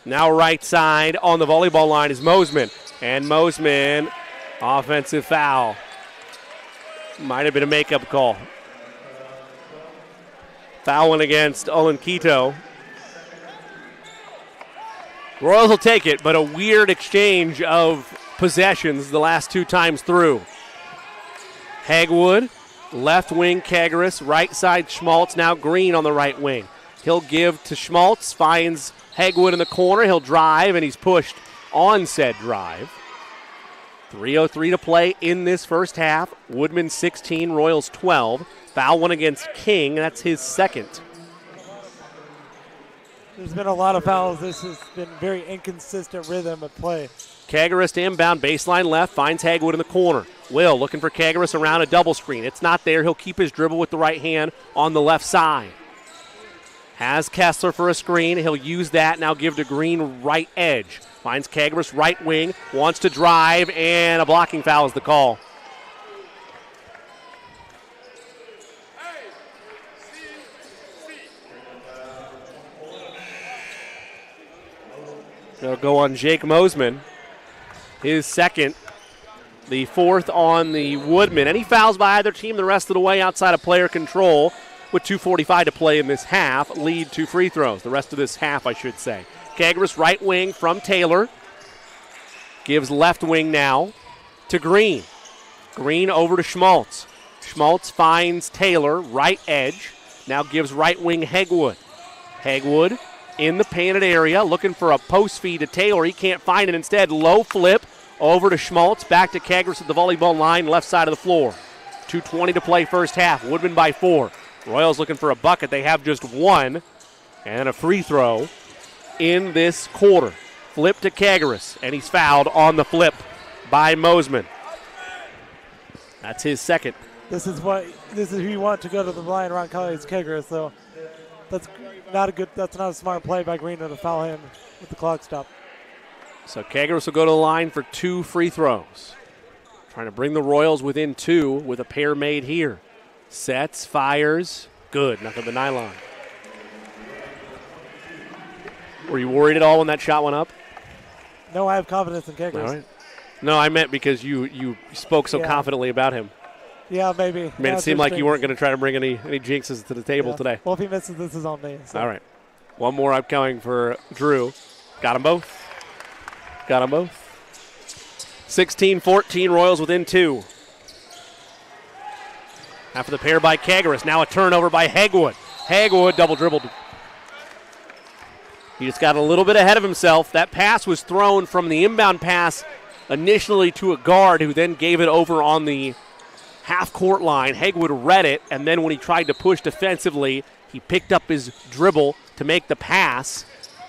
Now right side on the volleyball line is Mosman. And Mosman, offensive foul. Might have been a makeup call. Foul went against Olenkato. Royals will take it, but a weird exchange of possessions the last two times through. Hegwood, left wing Kagaris, right side Schmaltz, now Green on the right wing. He'll give to Schmaltz, finds Hegwood in the corner. He'll drive, and he's pushed on said drive. 3:03 to play in this first half. Woodman 16, Royals 12. Foul one against King. That's his second. There's been a lot of fouls. This has been very inconsistent rhythm of play. Kagaris to inbound, baseline left, finds Hagwood in the corner. Will looking for Kagaris around a double screen. It's not there. He'll keep his dribble with the right hand on the left side. Has Kessler for a screen. He'll use that. Now give to Green right edge. Finds Kagaris right wing. Wants to drive, and a blocking foul is the call. They'll go on Jake Mosman. His second, the fourth on the Woodman. Any fouls by either team the rest of the way outside of player control with 2:45 to play in this half lead to free throws. The rest of this half, I should say. Kagaris right wing from Taylor. Gives left wing now to Green. Green over to Schmaltz. Schmaltz finds Taylor, right edge. Now gives right wing Hegwood. Hegwood in the painted area, looking for a post feed to Taylor. He can't find it. Instead, low flip over to Schmaltz. Back to Kagaris at the volleyball line, left side of the floor. 2:20 to play first half. Woodman by 4. Royals looking for a bucket. They have just one and a free throw in this quarter. Flip to Kagaris, and he's fouled on the flip by Mosman. That's his second. This is who you want to go to the line. Roncalli is Kagaris, so that's not a smart play by Green to foul him with the clock stop. So Kagaris will go to the line for 2 free throws. Trying to bring the Royals within 2 with a pair made here. Sets, fires, good, nothing but nylon. Were you worried at all when that shot went up? No, I have confidence in Kagaris. All right. No, I meant because you spoke so confidently about him. Yeah, maybe. Made it seem like you weren't going to try to bring any jinxes to the table today. Well, if he misses, this is on me. So. All right. One more upcoming for Drew. Got them both. 16-14, Royals within 2. After the pair by Kagaris. Now a turnover by Hegwood. Hegwood double dribbled. He just got a little bit ahead of himself. That pass was thrown from the inbound pass initially to a guard who then gave it over on the half-court line. Hegwood read it, and then when he tried to push defensively, he picked up his dribble to make the pass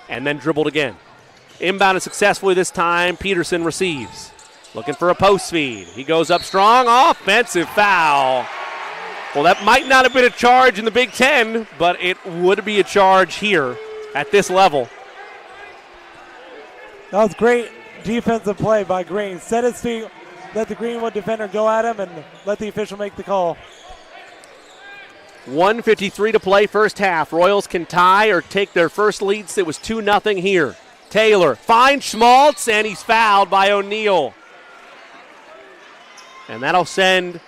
and then dribbled again. Inbounded successfully this time. Peterson receives. Looking for a post feed. He goes up strong. Offensive foul. Well, that might not have been a charge in the Big Ten, but it would be a charge here at this level. That was great defensive play by Green. Set his feet, let the Greenwood defender go at him, and let the official make the call. 1:53 to play first half. Royals can tie or take their first lead. It was 2-0 here. Taylor finds Schmaltz, and he's fouled by O'Neal. And that'll send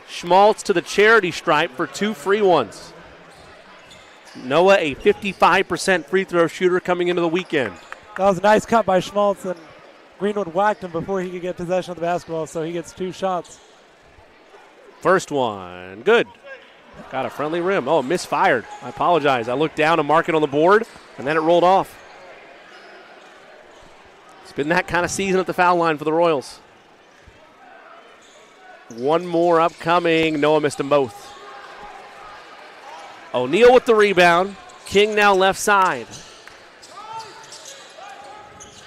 Schmaltz to the charity stripe for 2 free ones. Noah, a 55% free throw shooter coming into the weekend. That was a nice cut by Schmaltz, and Greenwood whacked him before he could get possession of the basketball, so he gets 2 shots. First one, good. Got a friendly rim. Oh, misfired. I apologize. I looked down to mark it on the board, and then it rolled off. It's been that kind of season at the foul line for the Royals. One more upcoming. Noah missed them both. O'Neal with the rebound. King now left side.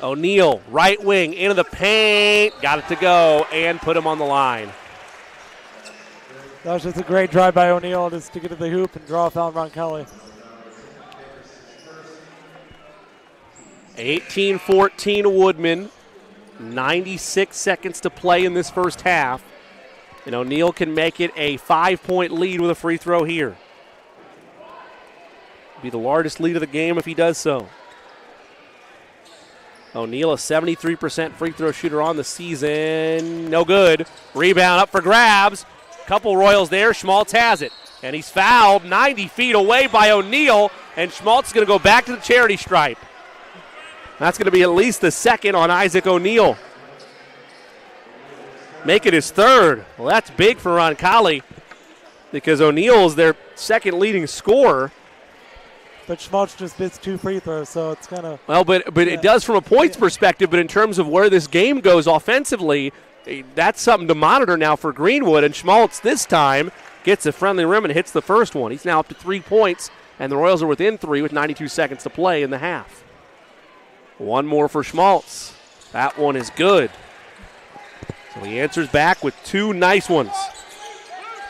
O'Neal, right wing, into the paint. Got it to go and put him on the line. That was just a great drive by O'Neal just to get to the hoop and draw a foul on Roncalli. 18-14 Woodman. 96 seconds to play in this first half. And O'Neal can make it a 5-point lead with a free throw here. Be the largest lead of the game if he does so. O'Neal, a 73% free throw shooter on the season. No good. Rebound up for grabs. Couple Royals there. Schmaltz has it. And he's fouled 90 feet away by O'Neal. And Schmaltz is going to go back to the charity stripe. That's going to be at least the second on Isaac O'Neal. Make it his third. Well, that's big for Roncalli because O'Neal is their second leading scorer. But Schmaltz just missed 2 free throws, so it's kind of... Well, but yeah. It does from a points perspective, but in terms of where this game goes offensively, that's something to monitor now for Greenwood. And Schmaltz this time gets a friendly rim and hits the first one. He's now up to 3 points, and the Royals are within 3 with 92 seconds to play in the half. One more for Schmaltz. That one is good. So he answers back with 2 nice ones.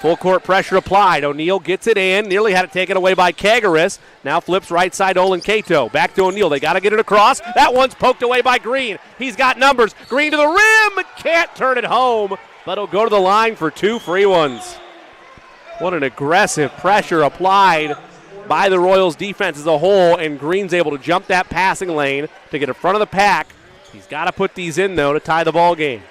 Full court pressure applied. O'Neal gets it in. Nearly had it taken away by Kagaris. Now flips right side Olin Cato. Back to O'Neal. They got to get it across. That one's poked away by Green. He's got numbers. Green to the rim. Can't turn it home, but he'll go to the line for 2 free ones. What an aggressive pressure applied by the Royals defense as a whole, and Green's able to jump that passing lane to get in front of the pack. He's got to put these in, though, to tie the ball game.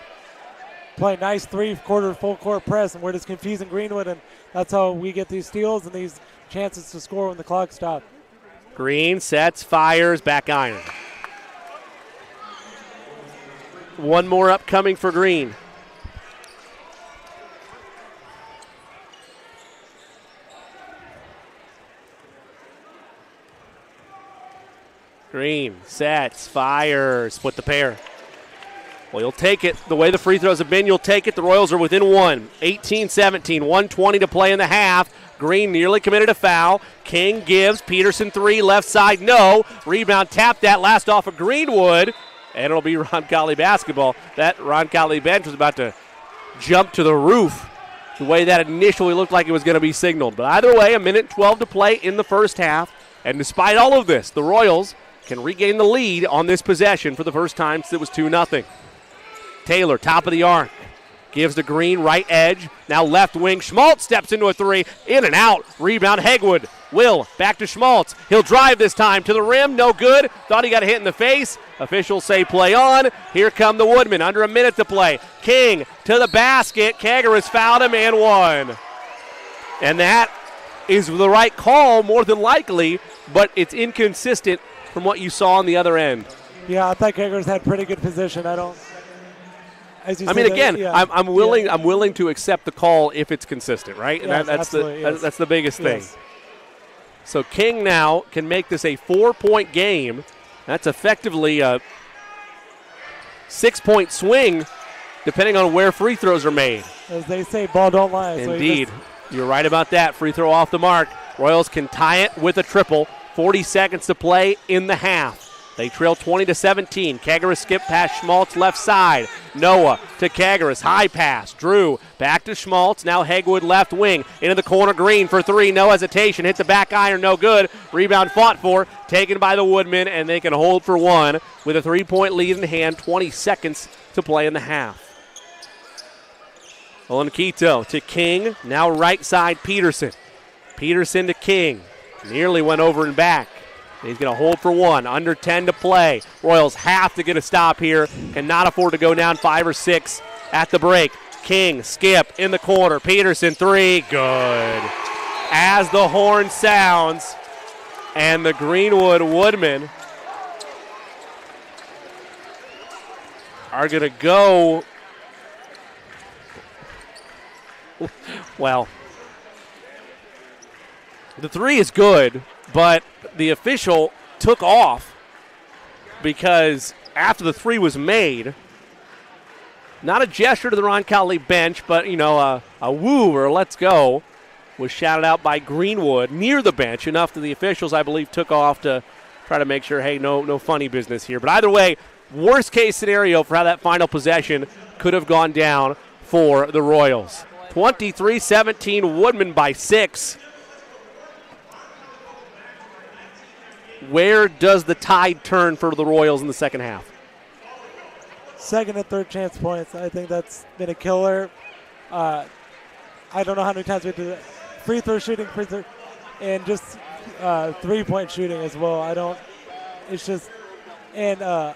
Play nice 3-quarter full court press, and we're just confusing Greenwood, and that's how we get these steals and these chances to score when the clock stops. Green sets, fires, back iron. One more upcoming for Green. Green sets, fires, split the pair. Well, you'll take it. The way the free throws have been, you'll take it. The Royals are within 1. 18-17, 1:20 to play in the half. Green nearly committed a foul. King gives. Peterson 3, left side, no. Rebound tapped that last off of Greenwood, and it'll be Roncalli basketball. That Roncalli bench was about to jump to the roof the way that initially looked like it was going to be signaled. But either way, 1:12 to play in the first half, and despite all of this, the Royals can regain the lead on this possession for the first time since it was 2-0. Taylor, top of the arc, gives to Green, right edge, now left wing. Schmaltz steps into a 3, in and out. Rebound, Hegwood. Will, back to Schmaltz. He'll drive this time to the rim. No good. Thought he got hit in the face. Officials say play on. Here come the Woodmen. Under a minute to play. King to the basket. Kager has fouled him and one. And that is the right call, more than likely, but it's inconsistent from what you saw on the other end. Yeah, I thought Kager's had pretty good position. I'm willing to accept the call if it's consistent, right? And Yes, that's the biggest thing. Yes. So King now can make this a 4-point game. That's effectively a 6-point swing, depending on where free throws are made. As they say, ball don't lie. Indeed. You're right about that. Free throw off the mark. Royals can tie it with a triple. 40 seconds to play in the half. They trail 20-17. Kagaris skip past Schmaltz left side. Noah to Kagaris. High pass. Drew back to Schmaltz. Now Hegwood left wing. Into the corner. Green for three. No hesitation. Hit the back iron. No good. Rebound fought for. Taken by the Woodmen, and they can hold for one with a 3-point lead in hand. 20 seconds to play in the half. Olankito to King. Now right side Peterson. Peterson to King. Nearly went over and back. He's going to hold for one. Under 10 to play. Royals have to get a stop here. Cannot afford to go down 5 or 6 at the break. King, skip in the corner. Peterson, three. Good. As the horn sounds, and the Greenwood Woodmen are going to go. Well, the three is good, but the official took off because after the three was made, not a gesture to the Roncalli bench, but, a woo or a let's go was shouted out by Greenwood near the bench, enough that the officials, I believe, took off to try to make sure, hey, no funny business here. But either way, worst case scenario for how that final possession could have gone down for the Royals. 23-17, Woodmen by 6. Where does the tide turn for the Royals in the second half? Second and third chance points. I think that's been a killer. I don't know how many times we do that. Free throw shooting, and just 3-point shooting as well. I don't know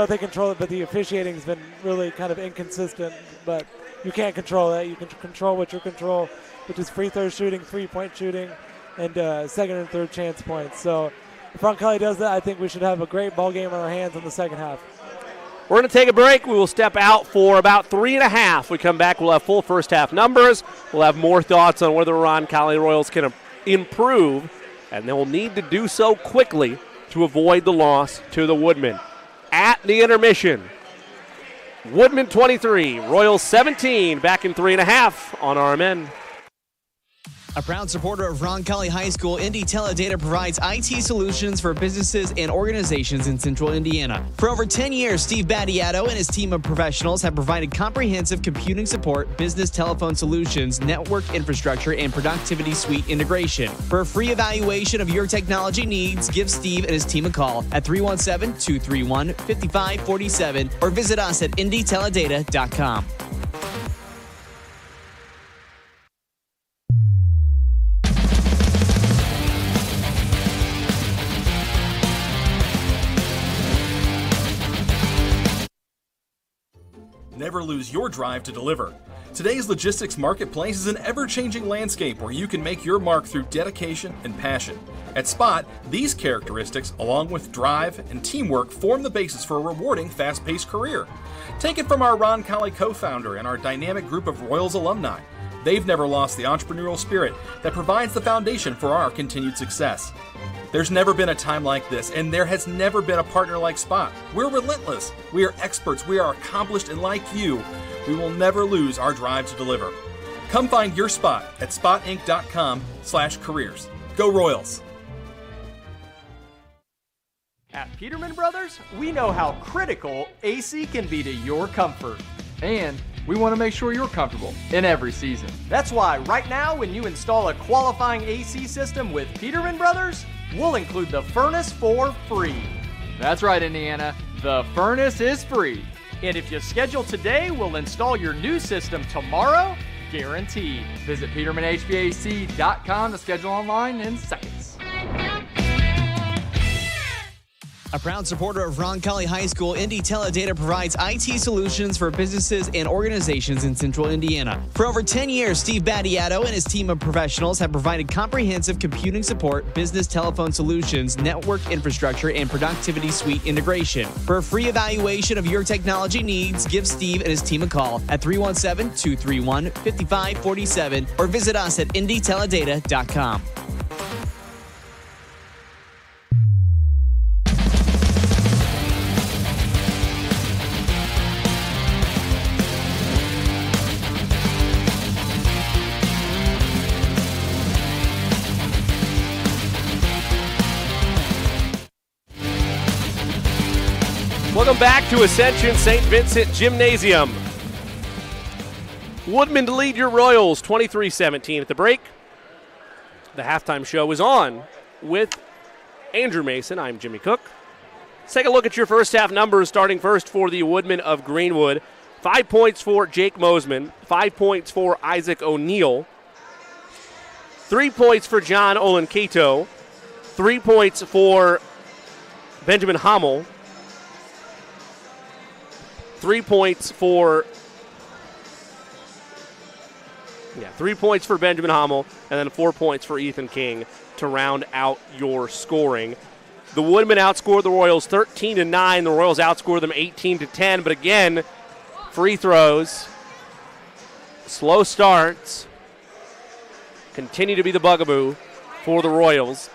if they control it, but the officiating has been really kind of inconsistent. But you can't control that. You can control what you control, which is free throw shooting, 3-point shooting, and second and third chance points. So if Roncalli does that, I think we should have a great ball game on our hands in the second half. We're going to take a break. We will step out for about 3.5. We come back, we'll have full first half numbers. We'll have more thoughts on whether Roncalli Royals can improve, and they will need to do so quickly to avoid the loss to the Woodmen. At the intermission, Woodmen 23, Royals 17, back in 3.5 on RMN. A proud supporter of Roncalli High School, Indy Teledata provides IT solutions for businesses and organizations in central Indiana. For over 10 years, Steve Battiato and his team of professionals have provided comprehensive computing support, business telephone solutions, network infrastructure, and productivity suite integration. For a free evaluation of your technology needs, give Steve and his team a call at 317-231-5547 or visit us at indyteledata.com. Never lose your drive to deliver. Today's logistics marketplace is an ever-changing landscape where you can make your mark through dedication and passion. At Spot, these characteristics, along with drive and teamwork, form the basis for a rewarding, fast-paced career. Take it from our Roncalli co-founder and our dynamic group of Royals alumni. They've never lost the entrepreneurial spirit that provides the foundation for our continued success. There's never been a time like this, and there has never been a partner like Spot. We're relentless, we are experts, we are accomplished, and like you, we will never lose our drive to deliver. Come find your spot at spotinc.com/careers. Go Royals! At Peterman Brothers, we know how critical AC can be to your comfort. And we want to make sure you're comfortable in every season. That's why right now when you install a qualifying AC system with Peterman Brothers, we'll include the furnace for free. That's right, Indiana. The furnace is free. And if you schedule today, we'll install your new system tomorrow guaranteed. Visit PetermanHVAC.com to schedule online in seconds. A proud supporter of Roncalli High School, Indy Teledata provides IT solutions for businesses and organizations in central Indiana. For over 10 years, Steve Battiato and his team of professionals have provided comprehensive computing support, business telephone solutions, network infrastructure, and productivity suite integration. For a free evaluation of your technology needs, give Steve and his team a call at 317-231-5547 or visit us at indyteledata.com. Welcome back to Ascension St. Vincent Gymnasium. Woodman to lead your Royals 23-17 at the break. The halftime show is on with Andrew Mason. I'm Jimmy Cook. Let's take a look at your first half numbers, starting first for the Woodmen of Greenwood. 5 points for Jake Mosman, 5 points for Isaac O'Neill, 3 points for John Olankito, 3 points for Benjamin Hommel, 3 points for Benjamin Hommel, and then 4 points for Ethan King to round out your scoring. The Woodmen outscored the Royals 13-9. The Royals outscored them 18-10. But again, free throws, slow starts, continue to be the bugaboo for the Royals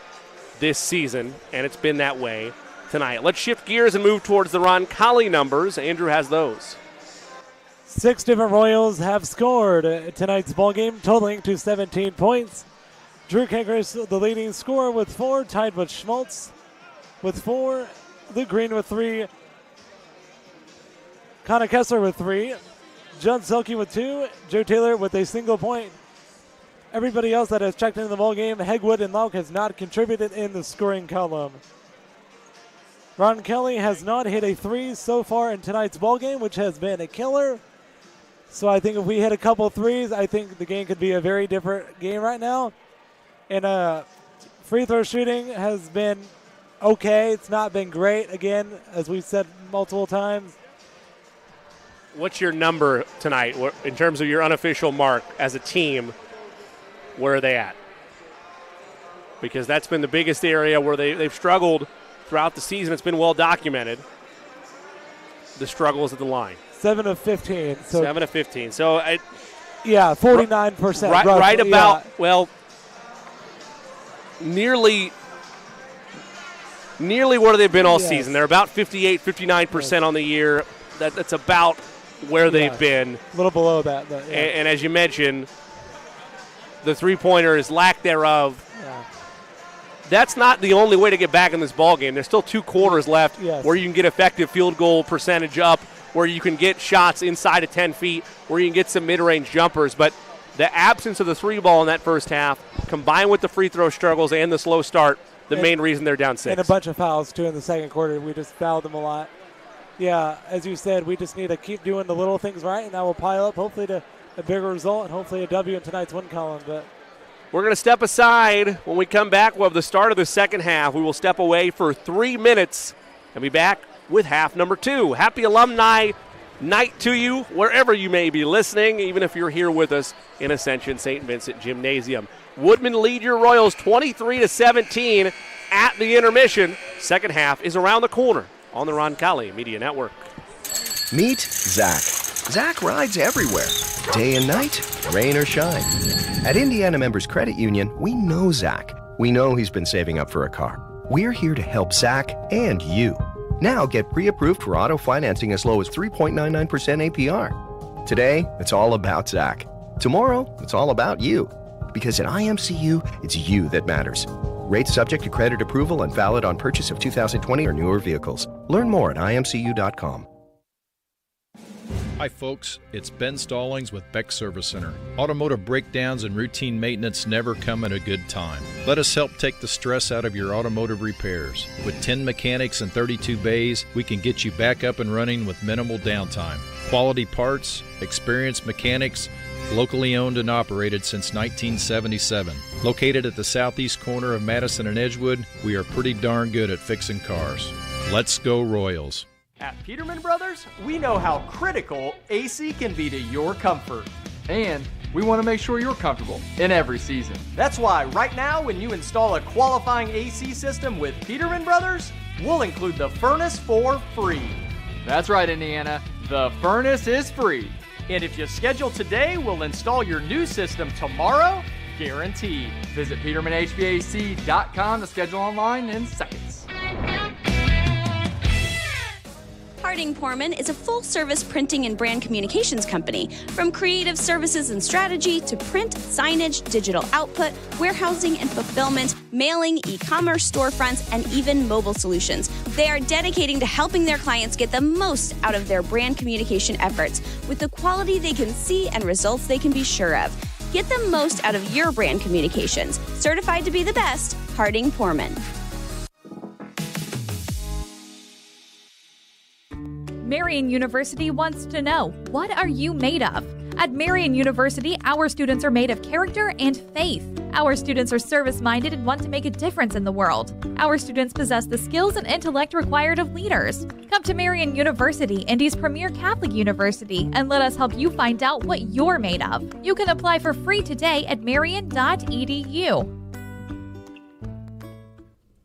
this season, and it's been that way tonight. Let's shift gears and move towards the Roncalli numbers. Andrew has those. 6 different Royals have scored tonight's ball game, totaling to 17 points. Drew Kenkers, the leading scorer with 4, tied with Schmaltz with 4, Luke Green with 3, Connor Kessler with 3, John Selke with 2, Joe Taylor with a single point. Everybody else that has checked into the ball game, Hegwood and Lauk, has not contributed in the scoring column. Roncalli has not hit a 3 so far in tonight's ball game, which has been a killer. So I think if we hit a couple threes, I think the game could be a very different game right now. And free throw shooting has been okay. It's not been great, again, as we've said multiple times. What's your number tonight in terms of your unofficial mark as a team? Where are they at? Because that's been the biggest area where they've struggled throughout the season. It's been well documented. The struggles at the line. 7 of 15. 7 of 15. So, 49%. Right about, well, nearly where they've been all season. They're about 58, 59% on the year. That's about where they've been. A little below that. But, and as you mentioned, the three-pointer is lack thereof. Yeah. That's not the only way to get back in this ball game. There's still 2 quarters left where you can get effective field goal percentage up, where you can get shots inside of 10 feet, where you can get some mid-range jumpers. But the absence of the 3-ball in that first half, combined with the free throw struggles and the slow start, main reason they're down 6. And a bunch of fouls, too, in the second quarter. We just fouled them a lot. Yeah, as you said, we just need to keep doing the little things right, and that will pile up, hopefully, to a bigger result and hopefully a W in tonight's win column. But we're going to step aside. When we come back, we'll have the start of the second half. We will step away for 3 minutes and be back with half number 2. Happy Alumni Night to you, wherever you may be listening, even if you're here with us in Ascension St. Vincent Gymnasium. Woodmen lead your Royals 23-17 at the intermission. Second half is around the corner on the Roncalli Media Network. Meet Zach. Zach rides everywhere, day and night, rain or shine. At Indiana Members Credit Union, we know Zach. We know he's been saving up for a car. We're here to help Zach and you. Now get pre-approved for auto financing as low as 3.99% APR. Today, it's all about Zach. Tomorrow, it's all about you. Because at IMCU, it's you that matters. Rates subject to credit approval and valid on purchase of 2020 or newer vehicles. Learn more at imcu.com. Hi folks, it's Ben Stallings with Beck Service Center. Automotive breakdowns and routine maintenance never come at a good time. Let us help take the stress out of your automotive repairs. With 10 mechanics and 32 bays, we can get you back up and running with minimal downtime. Quality parts, experienced mechanics, locally owned and operated since 1977. Located at the southeast corner of Madison and Edgewood, we are pretty darn good at fixing cars. Let's go Royals. At Peterman Brothers, we know how critical AC can be to your comfort. And we want to make sure you're comfortable in every season. That's why right now when you install a qualifying AC system with Peterman Brothers, we'll include the furnace for free. That's right, Indiana. The furnace is free. And if you schedule today, we'll install your new system tomorrow, guaranteed. Visit PetermanHVAC.com to schedule online in seconds. Harding-Poorman is a full-service printing and brand communications company. From creative services and strategy to print, signage, digital output, warehousing and fulfillment, mailing, e-commerce storefronts, and even mobile solutions. They are dedicating to helping their clients get the most out of their brand communication efforts with the quality they can see and results they can be sure of. Get the most out of your brand communications. Certified to be the best, Harding-Poorman. Marian University wants to know, what are you made of? At Marian University, our students are made of character and faith. Our students are service-minded and want to make a difference in the world. Our students possess the skills and intellect required of leaders. Come to Marian University, Indy's premier Catholic university, and let us help you find out what you're made of. You can apply for free today at marian.edu.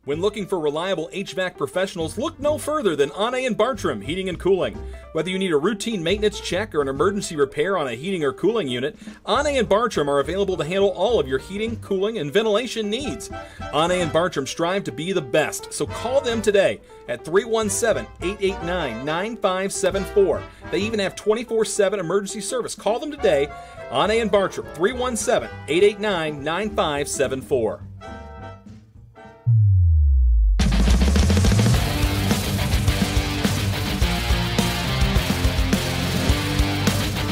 When looking for reliable HVAC professionals, look no further than Ane & Bartram Heating and Cooling. Whether you need a routine maintenance check or an emergency repair on a heating or cooling unit, Ane & Bartram are available to handle all of your heating, cooling, and ventilation needs. Ane & Bartram strive to be the best, so call them today at 317-889-9574. They even have 24/7 emergency service. Call them today, Ane & Bartram, 317-889-9574.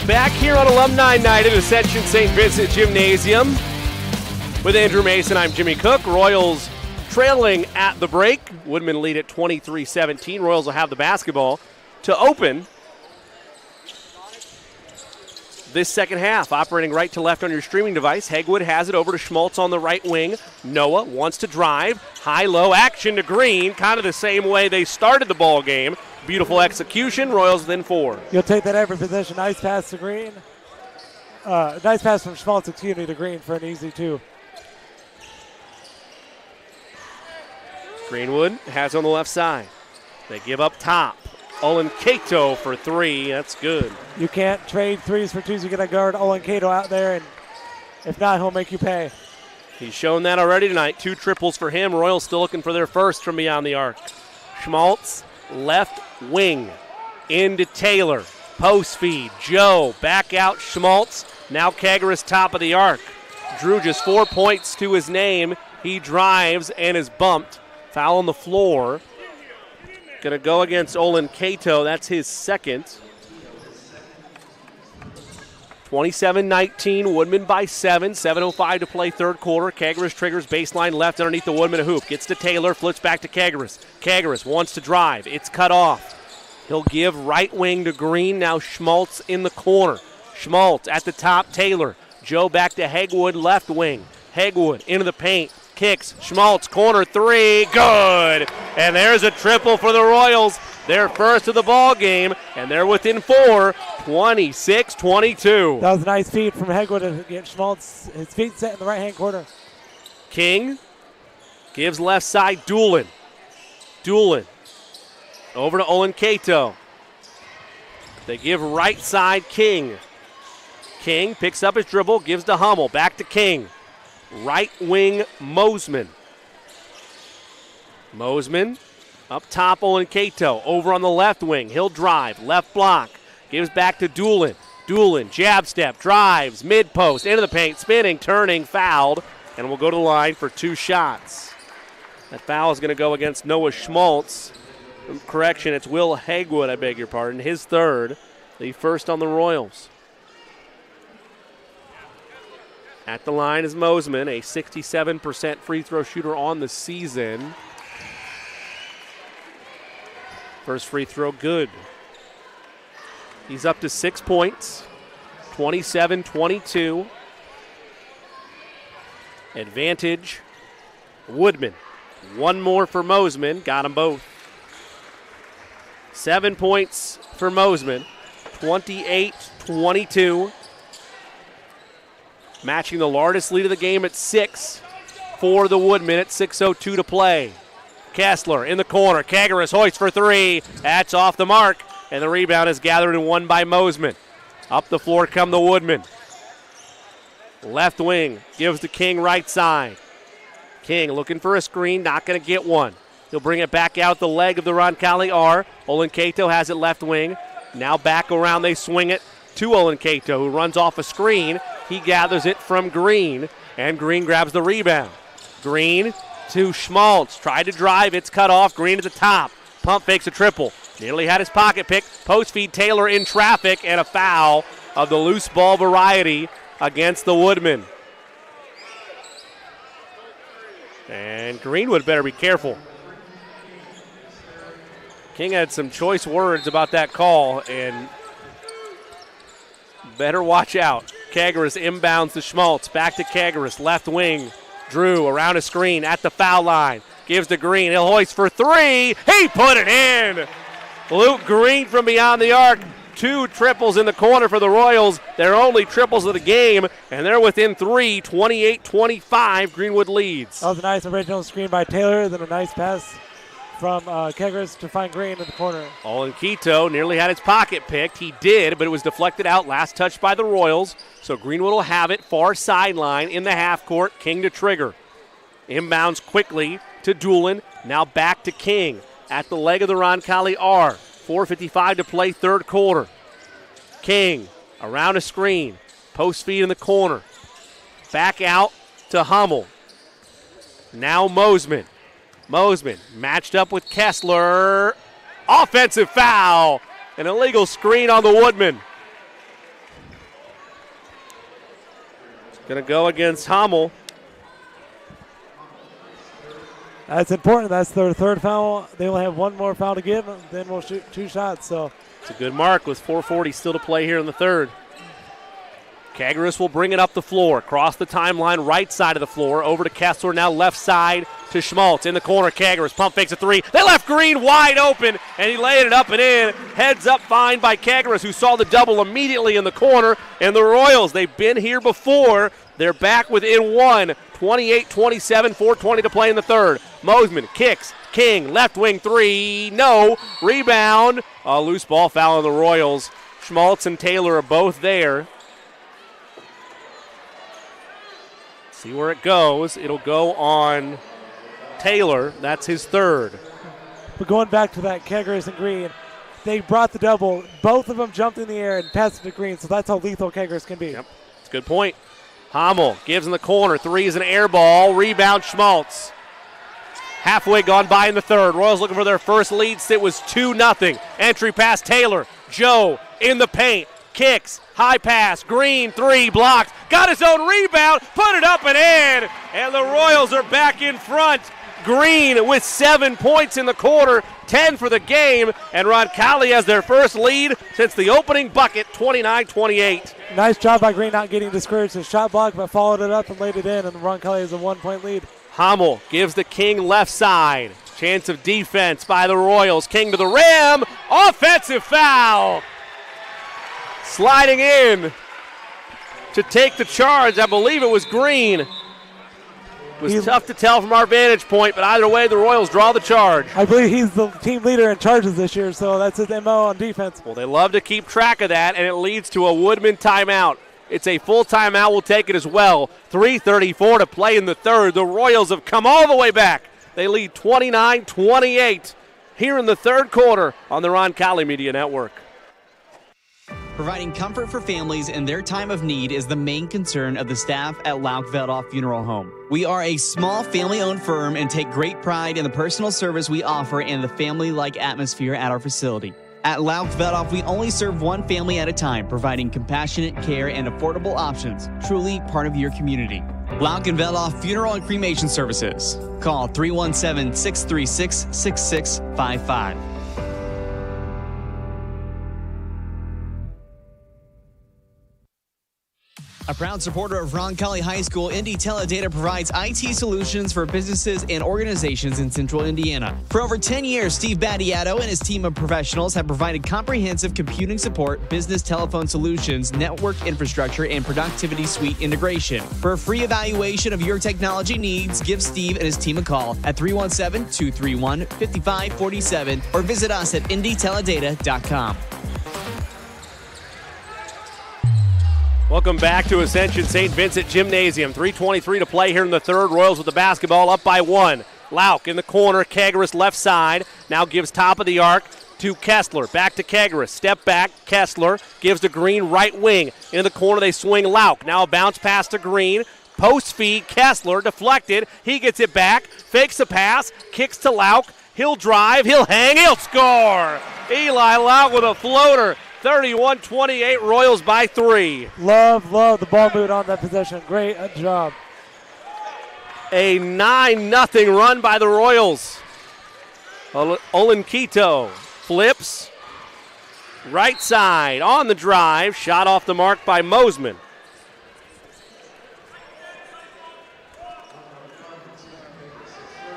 Back here on Alumni Night at Ascension St. Vincent Gymnasium with Andrew Mason. I'm Jimmy Cook. Royals trailing at the break. Woodmen lead at 23-17. Royals will have the basketball to open this second half. Operating right to left on your streaming device. Hegwood has it over to Schmaltz on the right wing. Noah wants to drive. High-low action to Green, kind of the same way they started the ball game. Beautiful execution. Royals within 4. You'll take that every possession. Nice pass to Green. Nice pass from Schmaltz, to Green for an easy 2. Greenwood has on the left side. They give up top. Olin Cato for 3. That's good. You can't trade 3s for 2s. You got to guard Olin Cato out there, and if not, he'll make you pay. He's shown that already tonight. 2 triples for him. Royals still looking for their first from beyond the arc. Schmaltz, left wing, into Taylor. Post feed. Joe back out. Schmaltz. Now Kagaris top of the arc. Drew just 4 points to his name. He drives and is bumped. Foul on the floor. Going to go against Olin Cato. That's his second. 27-19, Woodmen by 7. 7:05 to play third quarter. Kagaris triggers baseline left underneath the Woodmen hoop. Gets to Taylor, flips back to Kagaris. Kagaris wants to drive. It's cut off. He'll give right wing to Green. Now Schmaltz in the corner. Schmaltz at the top, Taylor. Joe back to Hegwood, left wing. Hegwood into the paint. Kicks. Schmaltz, corner 3. Good. And there's a triple for the Royals. Their first of the ball game, and they're within 4, 26-22. That was a nice feed from Hegwood to get Schmaltz. His feet set in the right-hand corner. King gives left side Doolin. Doolin over to Olin Cato. They give right side King. King picks up his dribble, gives to Hummel. Back to King. Right wing Mosman. Mosman up top, Olin Cato. Over on the left wing. He'll drive. Left block. Gives back to Doolin. Doolin, jab step, drives, mid post, into the paint, spinning, turning, fouled, and will go to the line for 2 shots. That foul is going to go against Noah Schmaltz. Correction, it's Will Hegwood, I beg your pardon. His third, the first on the Royals. At the line is Mosman, a 67% free throw shooter on the season. First free throw good. He's up to 6 points, 27-22. Advantage, Woodman. One more for Mosman. Got them both. 7 points for Mosman. 28-22. Matching the largest lead of the game at 6 for the Woodmen at 6:02 to play. Kessler in the corner. Kagaris hoists for 3. That's off the mark. And the rebound is gathered and won by Mosman. Up the floor come the Woodmen. Left wing gives to King right side. King looking for a screen, not going to get one. He'll bring it back out the leg of the Roncalli R. Olenkato has it left wing. Now back around, they swing it to Olenkato, who runs off a screen. He gathers it from Green, and Green grabs the rebound. Green to Schmaltz. Tried to drive, it's cut off. Green at the top. Pump fakes a triple. Nearly had his pocket pick. Post feed Taylor in traffic, and a foul of the loose ball variety against the Woodmen. And Greenwood better be careful. King had some choice words about that call, and better watch out. Kagaris inbounds to Schmaltz. Back to Kagaris, left wing. Drew around a screen at the foul line. Gives to Green. He'll hoist for 3. He put it in. Luke Green from beyond the arc. 2 triples in the corner for the Royals. Their only triples of the game, and they're within 3, 28-25. Greenwood leads. That was a nice original screen by Taylor, then a nice pass from Kagaris to find Green in the corner. Olenkato nearly had his pocket picked. He did, but it was deflected out. Last touch by the Royals. So Greenwood will have it far sideline in the half court. King to trigger. Inbounds quickly to Doolin. Now back to King at the leg of the Roncalli R. 4:55 to play, third quarter. King around a screen. Post feed in the corner. Back out to Hummel. Now Mosman. Mosman matched up with Kessler. Offensive foul. An illegal screen on the Woodmen. It's going to go against Hummel. That's important. That's their third foul. They will have one more foul to give, then we'll shoot 2 shots. So it's a good mark with 4:40 still to play here in the third. Kagaris will bring it up the floor, across the timeline, right side of the floor, over to Kessler, now left side to Schmaltz. In the corner, Kagaris pump fakes a 3. They left Green wide open, and he laid it up and in. Heads up fine by Kagaris, who saw the double immediately in the corner. And the Royals, they've been here before. They're back within 1. 28-27, 4:20 to play in the third. Mosman kicks. King, left wing 3. No. Rebound. A loose ball foul on the Royals. Schmaltz and Taylor are both there. See where it goes. It'll go on Taylor. That's his third. But going back to that Kagaris and Green, they brought the double. Both of them jumped in the air and passed it to Green, so that's how lethal Kagaris can be. Yep, that's a good point. Hummel gives in the corner. 3 is an air ball. Rebound Schmaltz. Halfway gone by in the third. Royals looking for their first lead. It was 2-0. Entry pass Taylor. Joe in the paint. Kicks. High pass. Green 3 blocked. Got his own rebound. Put it up and in. And the Royals are back in front. Green with 7 points in the quarter. 10 for the game. And Roncalli has their first lead since the opening bucket. 29-28. Nice job by Green not getting discouraged. His shot block, but followed it up and laid it in. And Roncalli has a 1-point lead. Hummel gives the King left side. Chance of defense by the Royals. King to the rim. Offensive foul. Sliding in to take the charge. I believe it was Green. It was tough to tell from our vantage point, but either way, the Royals draw the charge. I believe he's the team leader in charges this year, so that's his MO on defense. Well, they love to keep track of that, and it leads to a Woodman timeout. It's a full timeout. We'll take it as well. 3:34 to play in the third. The Royals have come all the way back. They lead 29-28 here in the third quarter on the Roncalli Media Network. Providing comfort for families in their time of need is the main concern of the staff at Lauk Veldoff Funeral Home. We are a small family-owned firm and take great pride in the personal service we offer and the family-like atmosphere at our facility. At Lauk Veldoff, we only serve one family at a time, providing compassionate care and affordable options, truly part of your community. Lauk Veldoff Funeral and Cremation Services. Call 317-636-6655. A proud supporter of Roncalli High School, Indy Teledata provides IT solutions for businesses and organizations in central Indiana. For over 10 years, Steve Battiato and his team of professionals have provided comprehensive computing support, business telephone solutions, network infrastructure, and productivity suite integration. For a free evaluation of your technology needs, give Steve and his team a call at 317-231-5547 or visit us at indyteledata.com. Welcome back to Ascension St. Vincent Gymnasium. 3:23 to play here in the third. Royals with the basketball up by 1. Lauk in the corner. Kagras left side. Now gives top of the arc to Kessler. Back to Kagras. Step back. Kessler gives to Green right wing. In the corner they swing Lauk. Now a bounce pass to Green. Post feed. Kessler deflected. He gets it back. Fakes the pass. Kicks to Lauk. He'll drive. He'll hang. He'll score. Eli Lauk with a floater. 31-28, Royals by 3. Love the ball movement on that possession. Great job. A 9-0 run by the Royals. Olenkito flips. Right side on the drive. Shot off the mark by Mosman.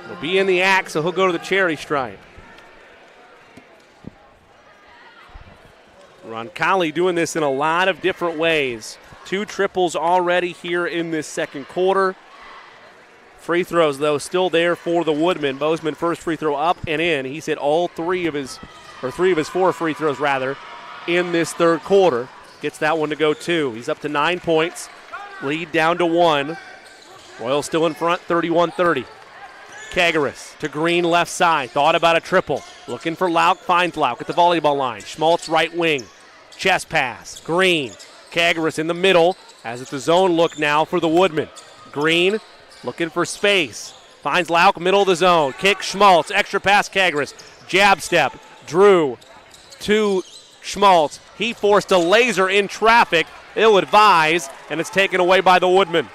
He'll be in the act, so he'll go to the charity stripe. Roncalli doing this in a lot of different ways. 2 triples already here in this second quarter. Free throws, though, still there for the Woodmen. Mosman first free throw up and in. He's hit all 3 of his 4 free throws, rather, in this third quarter. Gets that one to go 2. He's up to 9 points. Lead down to 1. Royals still in front, 31-30. Kagaris to Green left side. Thought about a triple. Looking for Lauk. Finds Lauk at the volleyball line. Schmaltz right wing. Chest pass. Green. Kagaris in the middle. As it's a zone look now for the Woodmen. Green looking for space. Finds Lauk, middle of the zone. Kick Schmaltz. Extra pass Kagaris. Jab step. Drew to Schmaltz. He forced a laser in traffic. Ill-advised. And it's taken away by the Woodmen.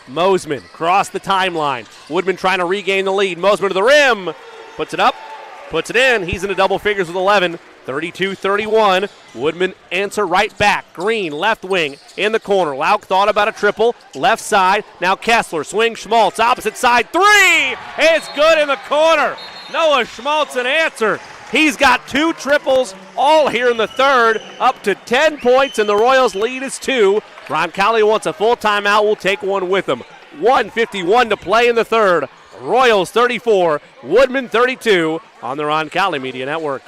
Mosman cross the timeline. Woodman trying to regain the lead. Mosman to the rim. Puts it up. Puts it in. He's into double figures with 11. 32-31. Woodman answer right back. Green left wing in the corner. Lauk thought about a triple. Left side. Now Kessler. Swing Schmaltz. Opposite side. 3! It's good in the corner. Noah Schmaltz an answer. He's got 2 triples all here in the third. Up to 10 points, and the Royals' lead is 2. Roncalli wants a full timeout. We'll take one with him. 1:51 to play in the third. Royals 34, Woodman 32 on the Roncalli Media Network.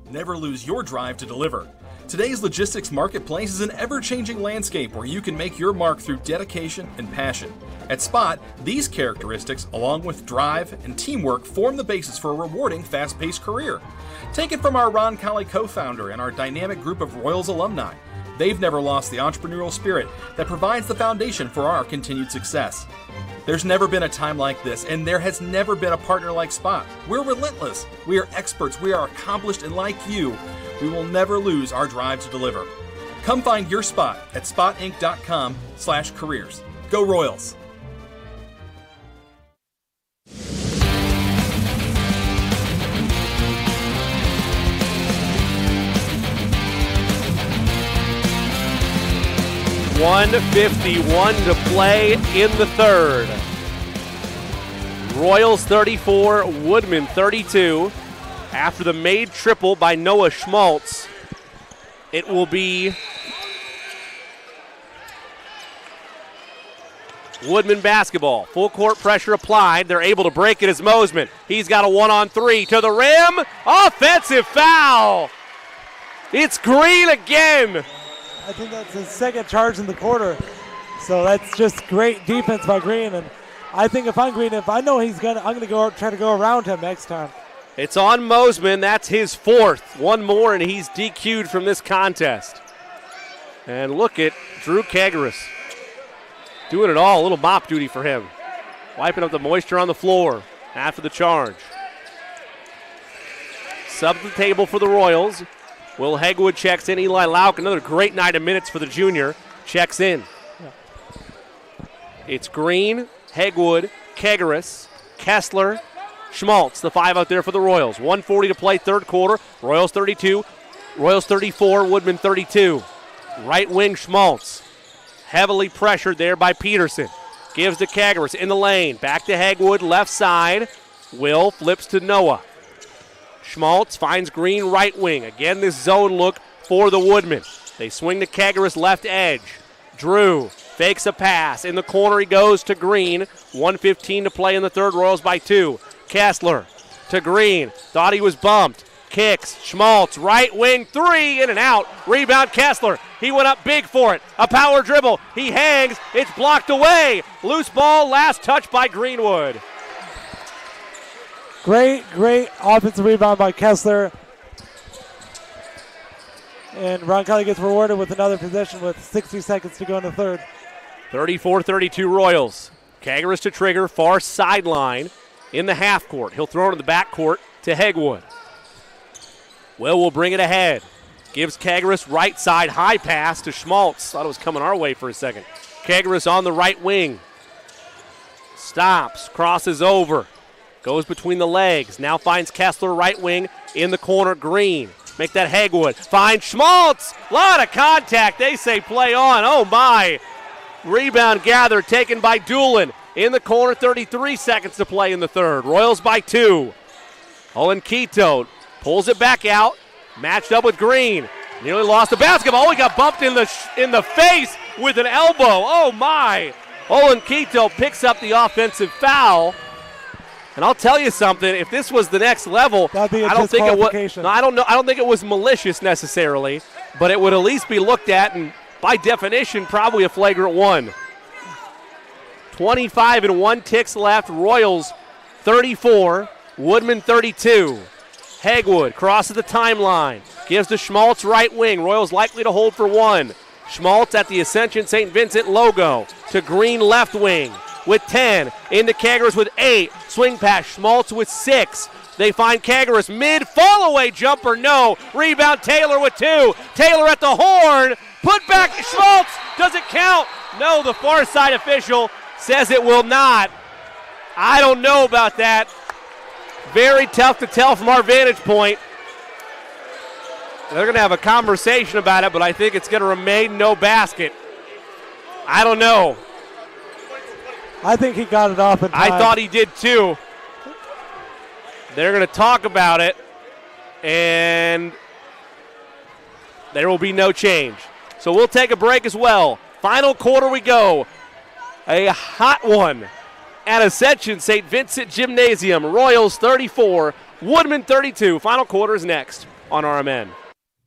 Never lose your drive to deliver. Today's logistics marketplace is an ever-changing landscape where you can make your mark through dedication and passion. At Spot, these characteristics, along with drive and teamwork, form the basis for a rewarding, fast-paced career. Take it from our Roncalli co-founder and our dynamic group of Royals alumni. They've never lost the entrepreneurial spirit that provides the foundation for our continued success. There's never been a time like this, and there has never been a partner like Spot. We're relentless, we are experts, we are accomplished, and like you, we will never lose our drive to deliver. Come find your spot at spotinc.com/careers. Go Royals! .151 to play in the third. Royals 34, Woodman 32. After the made triple by Noah Schmaltz, it will be Woodman basketball. Full court pressure applied. They're able to break it as Mosman. He's got a 1-on-3 to the rim. Offensive foul. It's Green again. I think that's his second charge in the quarter. So that's just great defense by Green. And I think if I'm Green, if I know I'm gonna try to go around him next time. It's on Mosman. That's his 4th. One more, and he's DQ'd from this contest. And look at Drew Kagaris doing it all. A little mop duty for him. Wiping up the moisture on the floor after the charge. Sub the table for the Royals. Will Hegwood checks in. Eli Lauk, another great night of minutes for the junior, checks in. It's Green, Hegwood, Kagaris, Kessler, Schmaltz, the 5 out there for the Royals. 1:40 to play, third quarter. Royals 32, Royals 34, Woodman 32. Right wing Schmaltz. Heavily pressured there by Peterson. Gives to Kagaris in the lane. Back to Hegwood, left side. Will flips to Noah. Schmaltz finds Green right wing. Again, this zone look for the Woodmen. They swing to Kagaris left edge. Drew fakes a pass. In the corner he goes to Green. 1:15 to play in the third. Royals by 2. Kessler to Green. Thought he was bumped. Kicks. Schmaltz, right wing, 3, in and out. Rebound Kessler. He went up big for it. A power dribble. He hangs. It's blocked away. Loose ball, last touch by Greenwood. Great offensive rebound by Kessler. And Roncalli gets rewarded with another possession with 60 seconds to go in the third. 34-32 Royals. Kagaris to trigger, far sideline in the half court. He'll throw it in the back court to Hegwood. Will bring it ahead. Gives Kagaris right side, high pass to Schmaltz. Thought it was coming our way for a second. Kagaris on the right wing. Stops, crosses over. Goes between the legs. Now finds Kessler right wing in the corner. Green. Make that Hegwood. Finds Schmaltz. Lot of contact. They say play on. Oh my. Rebound gathered, taken by Doolin. In the corner, 33 seconds to play in the third. Royals by 2. Olenkito pulls it back out. Matched up with Green. Nearly lost the basketball. He got bumped in the face with an elbow. Oh my. Olenkito picks up the offensive foul. And I'll tell you something, if this was the next level, I don't think it was. No, I don't think it was malicious necessarily, but it would at least be looked at, and by definition, probably a flagrant one. 25 and 1 ticks left. Royals 34, Woodman 32. Hegwood crosses the timeline, gives to Schmaltz right wing. Royals likely to hold for 1. Schmaltz at the Ascension St. Vincent logo to Green left wing. With 10, into Kagaris with 8. Swing pass, Schmaltz with 6. They find Kagaris mid, fall away jumper, no. Rebound Taylor with 2. Taylor at the horn, put back Schmaltz. Does it count? No, the far side official says it will not. I don't know about that. Very tough to tell from our vantage point. They're going to have a conversation about it, but I think it's going to remain no basket. I don't know. I think he got it off in time. I thought he did too. They're going to talk about it, and there will be no change. So we'll take a break as well. Final quarter we go. A hot one at Ascension St. Vincent Gymnasium. Royals 34, Woodman 32. Final quarter is next on RMN.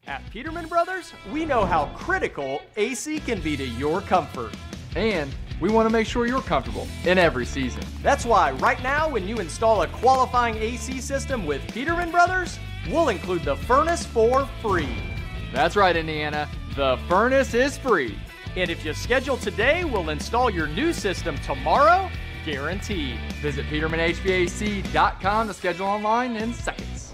At Peterman Brothers, we know how critical AC can be to your comfort. And we want to make sure you're comfortable in every season. That's why right now when you install a qualifying AC system with Peterman Brothers, we'll include the furnace for free. That's right, Indiana. The furnace is free. And if you schedule today, we'll install your new system tomorrow, guaranteed. Visit PetermanHVAC.com to schedule online in seconds.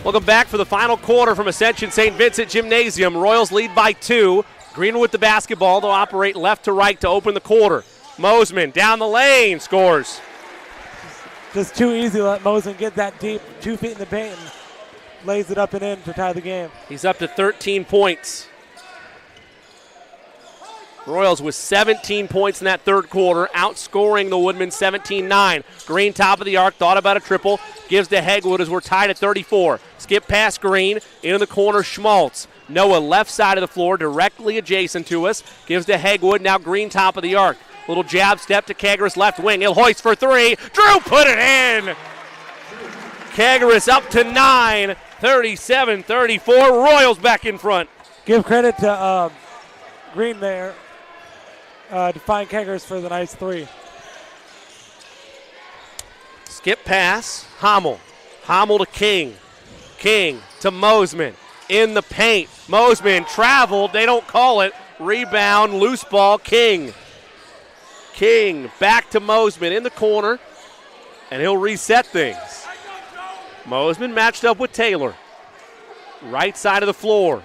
Welcome back for the final quarter from Ascension St. Vincent Gymnasium. Royals lead by 2. Greenwood with the basketball. They'll operate left to right to open the quarter. Mosman down the lane scores. Just too easy to let Mosman get that deep, 2 feet in the paint, and lays it up and in to tie the game. He's up to 13 points. Royals with 17 points in that third quarter, outscoring the Woodmen 17-9. Green top of the arc, thought about a triple, gives to Hegwood as we're tied at 34. Skip past Green, into the corner, Schmaltz. Noah left side of the floor, directly adjacent to us, gives to Hegwood, now Green top of the arc. Little jab step to Kagaris left wing, he'll hoist for 3. Drew put it in! Kagaris up to 9, 37-34, Royals back in front. Give credit to Green there. To find Kagaris for the nice 3. Skip pass, Hommel. Hommel to King. King to Mosman. In the paint. Mosman traveled. They don't call it. Rebound, loose ball, King. King back to Mosman in the corner, and he'll reset things. Mosman matched up with Taylor. Right side of the floor.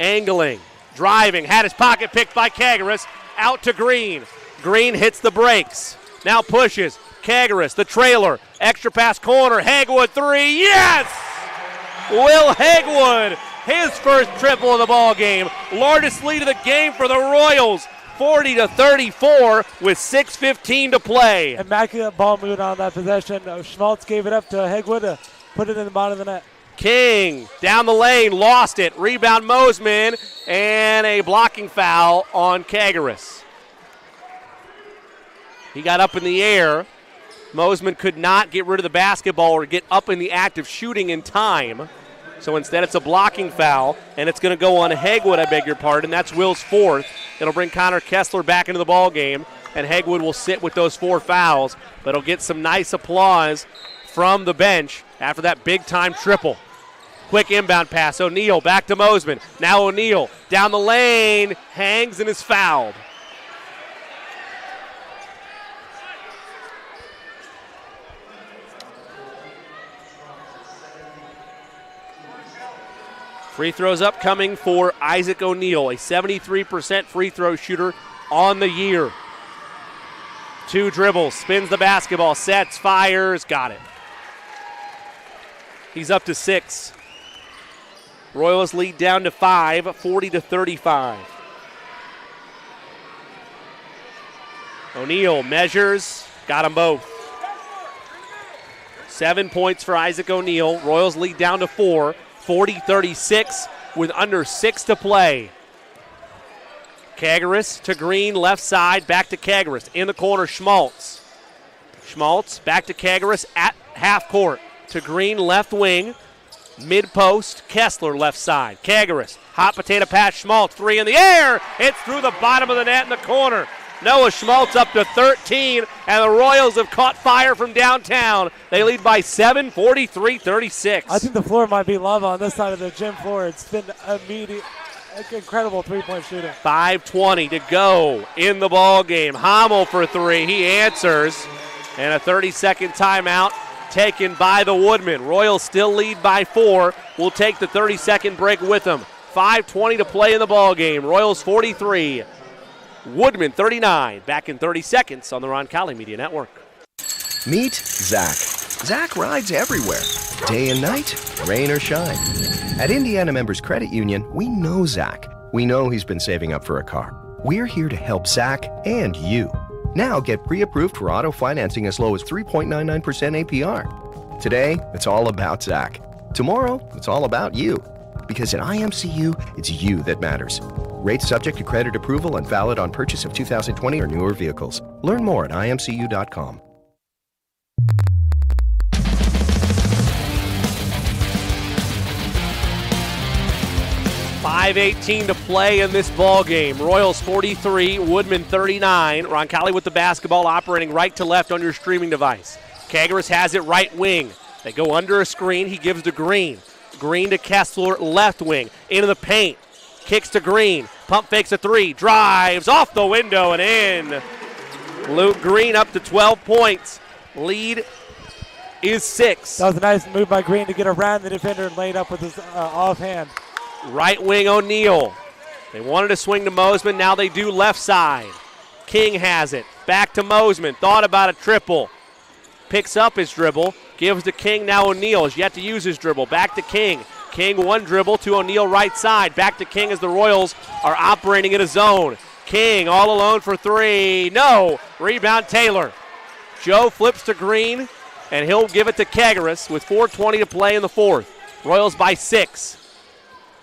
Angling, driving, had his pocket picked by Kagaris. Out to Green. Green hits the brakes. Now pushes. Kagaris, the trailer. Extra pass corner. Hagwood three. Yes! Will Hagwood, his first triple of the ball game. Largest lead of the game for the Royals. 40-34 with 6:15 to play. Immaculate ball movement on that possession. Schmaltz gave it up to Hagwood to put it in the bottom of the net. King down the lane, lost it. Rebound Mosman, and a blocking foul on Kagaris. He got up in the air. Mosman could not get rid of the basketball or get up in the act of shooting in time. So instead it's a blocking foul, and it's going to go on Hagwood, I beg your pardon. That's Will's fourth. It'll bring Connor Kessler back into the ball game, and Hagwood will sit with those 4 fouls, but he'll get some nice applause from the bench after that big-time triple. Quick inbound pass. O'Neal back to Mosman. Now O'Neal down the lane, hangs and is fouled. Free throws upcoming for Isaac O'Neal, a 73% free throw shooter on the year. 2 dribbles, spins the basketball, sets, fires, got it. He's up to 6. Royals lead down to 5, 40-35. O'Neal measures, got them both. 7 points for Isaac O'Neal. Royals lead down to 4, 40-36 with under 6 to play. Kagaris to Green, left side, back to Kagaris. In the corner, Schmaltz. Schmaltz back to Kagaris at half court. To Green, left wing. Mid-post, Kessler left side. Kagaris, hot potato pass, Schmaltz, 3 in the air. It's through the bottom of the net in the corner. Noah Schmaltz up to 13, and the Royals have caught fire from downtown. They lead by 7, 43-36. I think the floor might be lava on this side of the gym floor. It's been immediate, incredible three-point shooting. 5:20 to go in the ball game. Hommel for 3. He answers, and a 30-second timeout taken by the Woodmen. Royals still lead by 4. We'll take the 30-second break with them. 5:20 to play in the ball game. Royals 43, Woodmen 39. Back in 30 seconds on the Roncalli Media Network. Meet Zach. Zach rides everywhere, day and night, rain or shine. At Indiana Members Credit Union, we know Zach. We know he's been saving up for a car. We're here to help Zach and you. Now get pre-approved for auto financing as low as 3.99% APR. Today, it's all about Zach. Tomorrow, it's all about you. Because at IMCU, it's you that matters. Rates subject to credit approval and valid on purchase of 2020 or newer vehicles. Learn more at imcu.com. .518 to play in this ball game. Royals 43, Woodmen 39. Roncalli with the basketball, operating right to left on your streaming device. Kagaris has it right wing. They go under a screen. He gives to Green. Green to Kessler, left wing. Into the paint. Kicks to Green. Pump fakes a 3. Drives off the window and in. Luke Green up to 12 points. Lead is 6. That was a nice move by Green to get around the defender and lay it up with his offhand. Right wing O'Neal. They wanted to swing to Mosman. Now they do left side. King has it. Back to Mosman. Thought about a triple. Picks up his dribble. Gives to King. Now O'Neal has yet to use his dribble. Back to King. King one dribble to O'Neal right side. Back to King as the Royals are operating in a zone. King all alone for 3. No. Rebound Taylor. Joe flips to Green, and he'll give it to Kagaris with 4:20 to play in the fourth. Royals by 6.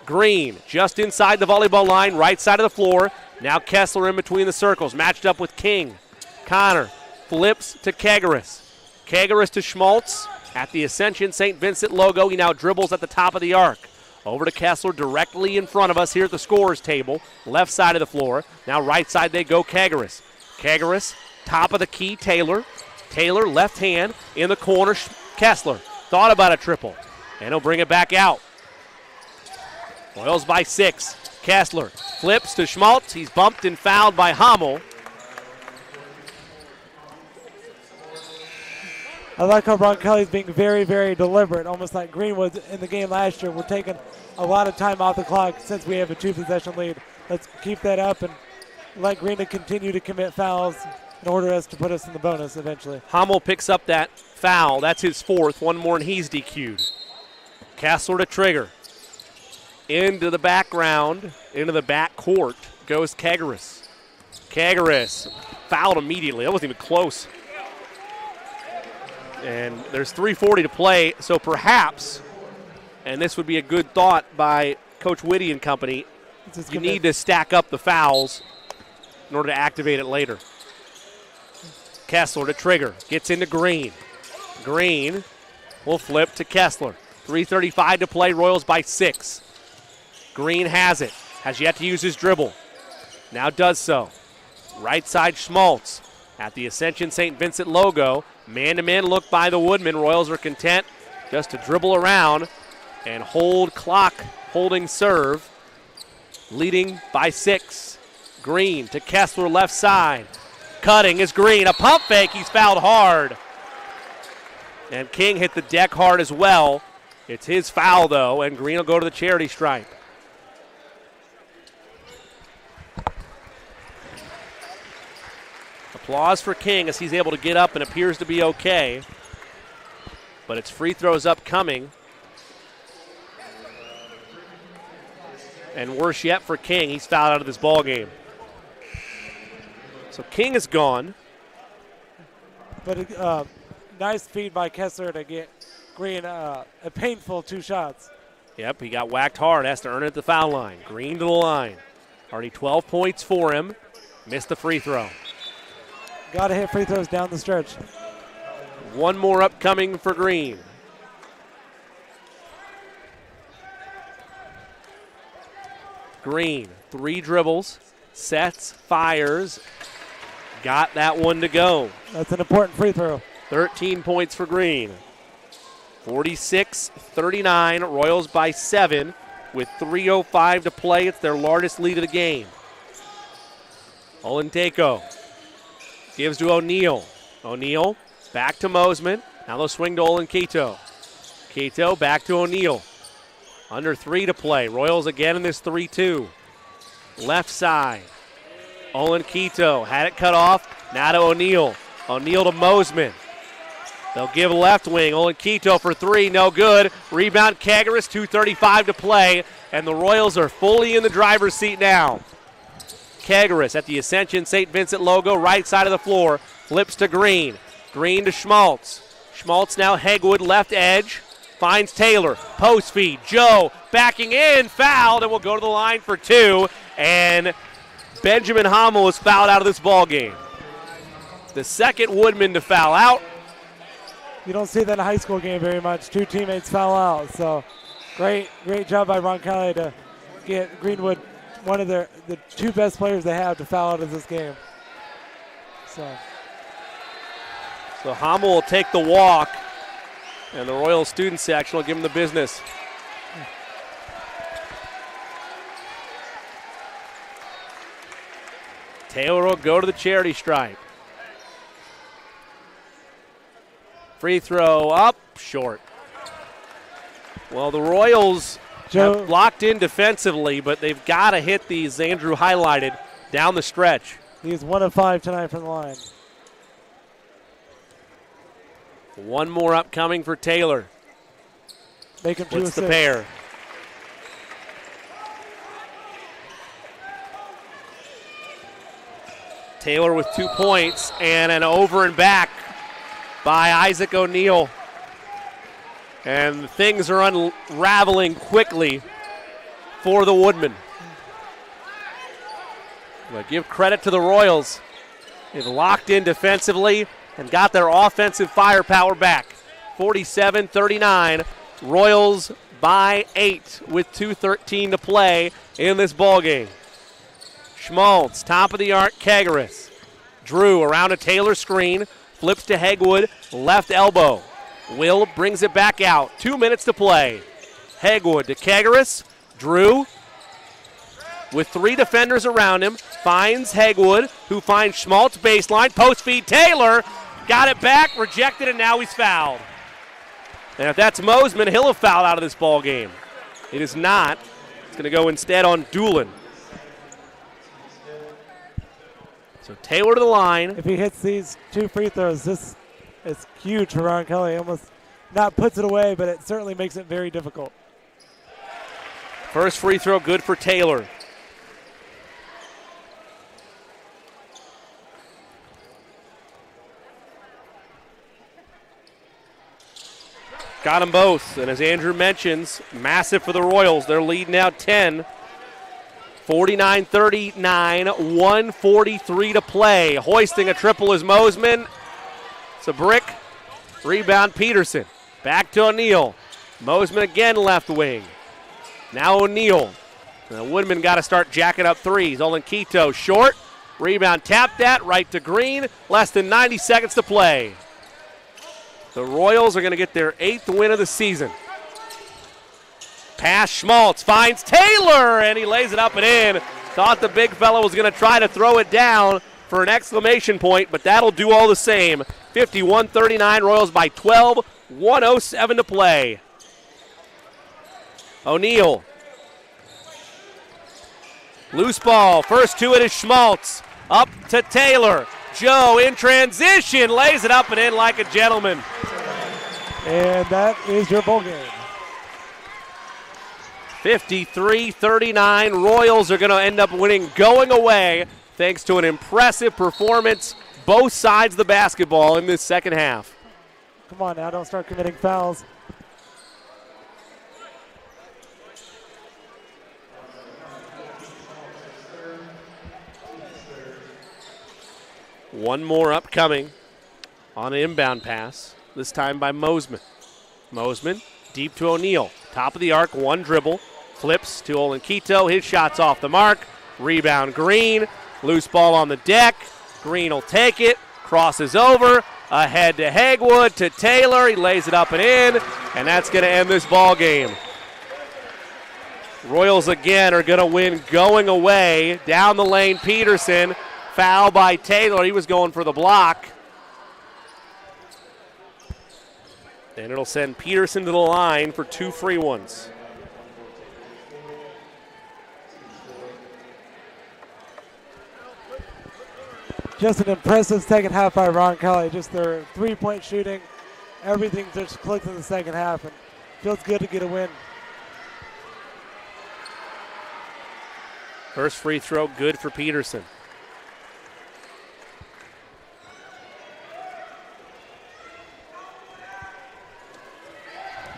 Green just inside the volleyball line, right side of the floor. Now Kessler in between the circles, matched up with King. Connor flips to Kagaris. Kagaris to Schmaltz. At the Ascension St. Vincent logo, he now dribbles at the top of the arc. Over to Kessler directly in front of us here at the scorer's table. Left side of the floor. Now right side they go Kagaris. Kagaris, top of the key, Taylor. Taylor, left hand, in the corner, Kessler. Thought about a triple, and he'll bring it back out. Royals by 6. Kessler flips to Schmaltz. He's bumped and fouled by Hommel. I like how Roncalli is being very, very deliberate, almost like Greenwood in the game last year. We're taking a lot of time off the clock since we have a 2-possession lead. Let's keep that up and let Greenwood continue to commit fouls in order to put us in the bonus eventually. Hummel picks up that foul. That's his fourth. One more and he's DQ'd. Kessler to trigger. Into the background, into the back court goes Kegaris. Kegaris fouled immediately. That wasn't even close. And there's 3:40 to play, so perhaps, and this would be a good thought by Coach Whitty and company, you need to stack up the fouls in order to activate it later. Kessler to trigger, gets into Green. Green will flip to Kessler. 3:35 to play, Royals by 6. Green has it, has yet to use his dribble. Now does so. Right side Schmaltz at the Ascension St. Vincent logo. Man-to-man look by the Woodmen. Royals are content just to dribble around and hold clock, holding serve. Leading by 6. Green to Kessler left side. Cutting is Green. A pump fake. He's fouled hard. And King hit the deck hard as well. It's his foul, though, and Green will go to the charity stripe. Applause for King as he's able to get up and appears to be okay. But it's free throws upcoming. And worse yet for King, he's fouled out of this ball game. So King is gone. But nice feed by Kessler to get Green a painful 2 shots. Yep, he got whacked hard, has to earn it at the foul line. Green to the line. Already 12 points for him. Missed the free throw. Got to hit free throws down the stretch. One more upcoming for Green. Green, 3 dribbles, sets, fires. Got that one to go. That's an important free throw. 13 points for Green. 46-39, Royals by 7 with 3:05 to play. It's their largest lead of the game. Olenteko gives to O'Neal. O'Neal back to Mosman. Now they'll swing to Olenkito. Keto back to O'Neal. Under 3 to play. Royals again in this 3-2. Left side. Olenkito had it cut off. Now to O'Neal. O'Neal to Mosman. They'll give left wing. Olenkito for 3. No good. Rebound Kegaris. 2:35 to play. And the Royals are fully in the driver's seat now. Kegaris at the Ascension St. Vincent logo. Right side of the floor. Flips to Green. Green to Schmaltz. Schmaltz now Hegwood left edge. Finds Taylor. Post feed. Joe backing in. Fouled and will go to the line for 2. And Benjamin Hummel is fouled out of this ball game. The second Woodman to foul out. You don't see that in a high school game very much. 2 teammates foul out. So great job by Roncalli to get Greenwood, one of the 2 best players they have, to foul out of this game. So Hummel will take the walk, and the Royal student section will give him the business. Taylor will go to the charity stripe. Free throw up, short. Well, the Royals have locked in defensively, but they've got to hit these Andrew highlighted down the stretch. He's 1 of 5 tonight from the line. One more upcoming for Taylor. Make him 2 What's the 6. pair? Taylor with 2 points and an over and back by Isaac O'Neal. And things are unraveling quickly for the Woodmen. But give credit to the Royals. They've locked in defensively and got their offensive firepower back. 47-39, Royals by 8 with 2:13 to play in this ballgame. Schmaltz, top of the arc, Kegaris. Drew around a Taylor screen, flips to Hegwood, left elbow. Will brings it back out. 2 minutes to play. Hegwood to Kegaris. Drew with 3 defenders around him. Finds Hegwood, who finds Schmaltz baseline. Post feed Taylor. got it back, rejected, and now he's fouled. And if that's Mosman, he'll have fouled out of this ball game. It is not. It's going to go instead on Doolin. So Taylor to the line. If he hits these 2 free throws, this is huge for Roncalli. Almost not puts it away, but it certainly makes it very difficult. First free throw good for Taylor. Got them both, and as Andrew mentions, massive for the Royals. Their lead now 10. 49-39, 1:43 to play. Hoisting a triple is Mosman. It's a brick. Rebound Peterson. Back to O'Neal. Mosman again left wing. Now O'Neal. Woodman got to start jacking up threes. Olenkito short. Rebound tapped that right to Green. Less than 90 seconds to play. The Royals are going to get their 8th win of the season. Pass Schmaltz finds Taylor, and he lays it up and in. Thought the big fella was going to try to throw it down for an exclamation point, but that'll do all the same. 51-39, Royals by 12, 1:07 to play. O'Neal. Loose ball, first to it is Schmaltz. Up to Taylor. Joe in transition, lays it up and in like a gentleman. And that is your ball game. 53-39, Royals are going to end up winning going away thanks to an impressive performance both sides of the basketball in this second half. Come on now, don't start committing fouls. One more upcoming on an inbound pass, this time by Mosman. Mosman deep to O'Neal. Top of the arc, one dribble. Flips to Olenkito. His shot's off the mark. Rebound Green. Loose ball on the deck. Green will take it. Crosses over. Ahead to Hagwood to Taylor. He lays it up and in. And that's going to end this ball game. Royals again are going to win going away. Down the lane, Peterson. Foul by Taylor. He was going for the block. And it'll send Peterson to the line for 2 free ones. Just an impressive second half by Roncalli. Just their 3-point shooting. Everything just clicked in the second half, and feels good to get a win. First free throw good for Peterson.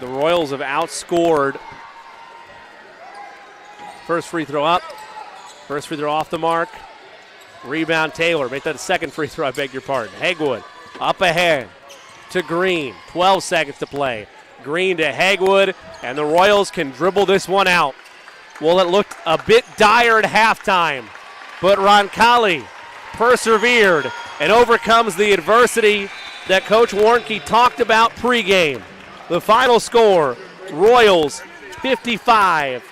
The Royals have outscored. First free throw up. First free throw off the mark. Rebound Taylor. Make that a second free throw, I beg your pardon. Hagwood up ahead to Green. 12 seconds to play. Green to Hagwood, and the Royals can dribble this one out. Well, it looked a bit dire at halftime, but Roncalli persevered and overcomes the adversity that Coach Warnke talked about pregame. The final score, Royals 55,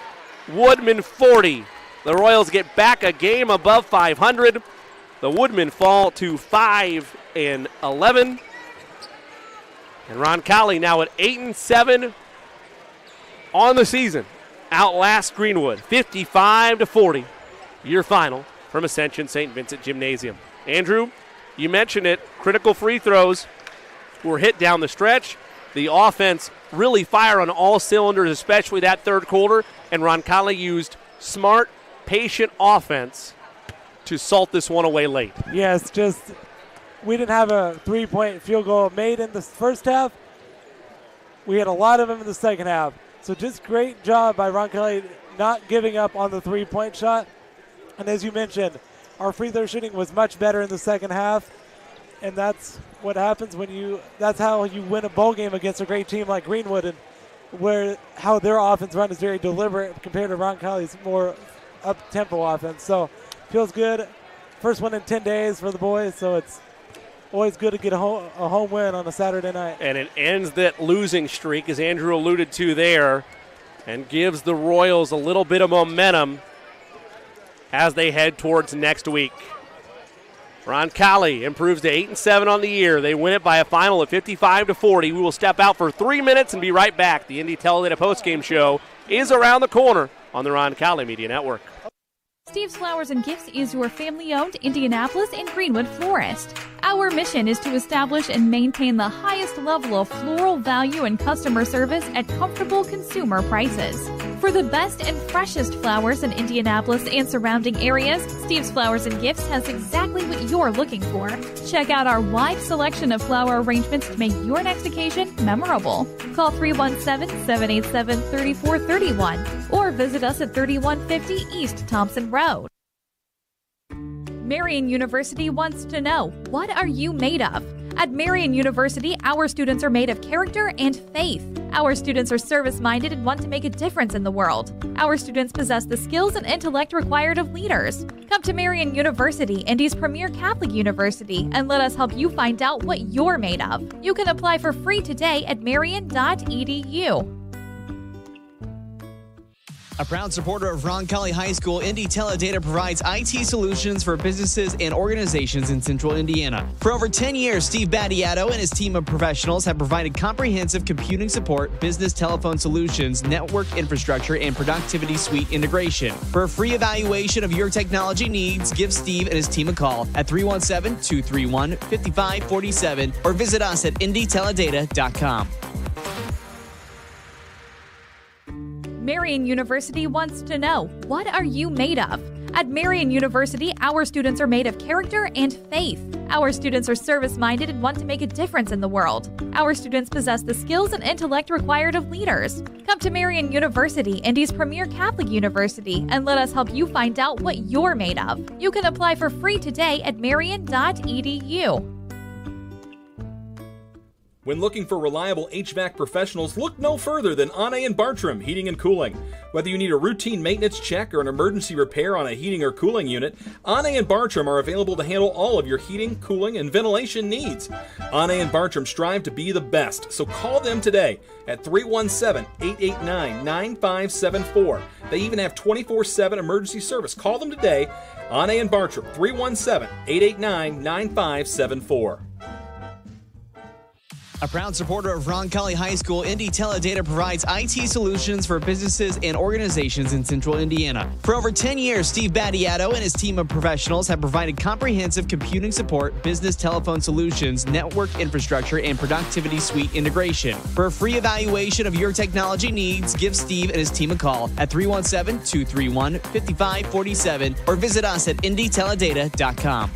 Woodman 40. The Royals get back a game above 500. The Woodmen fall to 5-11. And Roncalli now at 8-7 on the season. Outlast Greenwood 55-40. Your final from Ascension St. Vincent Gymnasium. Andrew, you mentioned it. Critical free throws were hit down the stretch. The offense really fired on all cylinders, especially that third quarter. And Roncalli used smart, patient offense to salt this one away late. Yes, just we didn't have a 3-point field goal made in the first half. We had a lot of them in the second half. So just great job by Roncalli not giving up on the 3-point shot. And as you mentioned, our free throw shooting was much better in the second half. And that's what happens that's how you win a bowl game against a great team like Greenwood, and how their offense run is very deliberate compared to Roncalli's more up-tempo offense. So feels good. First one in 10 days for the boys, so it's always good to get a home win on a Saturday night. And it ends that losing streak, as Andrew alluded to there, and gives the Royals a little bit of momentum as they head towards next week. Roncalli improves to 8-7 on the year. They win it by a final of 55-40. We will step out for 3 minutes and be right back. The Indy Teledata postgame show is around the corner on the Roncalli Media Network. Steve's Flowers and Gifts is your family-owned Indianapolis and Greenwood florist. Our mission is to establish and maintain the highest level of floral value and customer service at comfortable consumer prices. For the best and freshest flowers in Indianapolis and surrounding areas, Steve's Flowers and Gifts has exactly what you're looking for. Check out our wide selection of flower arrangements to make your next occasion memorable. Call 317-787-3431 or visit us at 3150 East Thompson Road. Marian University wants to know, what are you made of? At Marian University, our students are made of character and faith. Our students are service-minded and want to make a difference in the world. Our students possess the skills and intellect required of leaders. Come to Marian University, Indy's premier Catholic university, and let us help you find out what you're made of. You can apply for free today at marian.edu. A proud supporter of Roncalli High School, Indy Teledata provides IT solutions for businesses and organizations in central Indiana. For over 10 years, Steve Battiato and his team of professionals have provided comprehensive computing support, business telephone solutions, network infrastructure, and productivity suite integration. For a free evaluation of your technology needs, give Steve and his team a call at 317-231-5547 or visit us at indyteledata.com. Marian University wants to know, what are you made of? At Marian University, our students are made of character and faith. Our students are service-minded and want to make a difference in the world. Our students possess the skills and intellect required of leaders. Come to Marian University, Indy's premier Catholic university, and let us help you find out what you're made of. You can apply for free today at marian.edu. When looking for reliable HVAC professionals, look no further than Ane & Bartram Heating and Cooling. Whether you need a routine maintenance check or an emergency repair on a heating or cooling unit, Ane & Bartram are available to handle all of your heating, cooling, and ventilation needs. Ane & Bartram strive to be the best, so call them today at 317-889-9574. They even have 24/7 emergency service. Call them today, Ane & Bartram, 317-889-9574. A proud supporter of Roncalli High School, Indy Teledata provides IT solutions for businesses and organizations in central Indiana. For over 10 years, Steve Battiato and his team of professionals have provided comprehensive computing support, business telephone solutions, network infrastructure, and productivity suite integration. For a free evaluation of your technology needs, give Steve and his team a call at 317-231-5547 or visit us at indyteledata.com.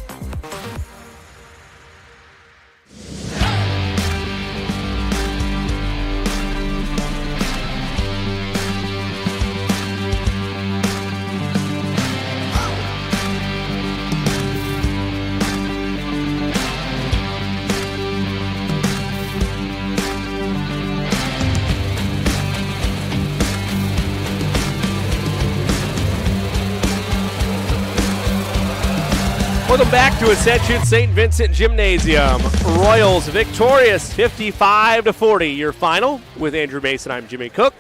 Welcome back to Ascension St. Vincent Gymnasium. Royals victorious 55-40. Your final with Andrew Mason. I'm Jimmy Cook.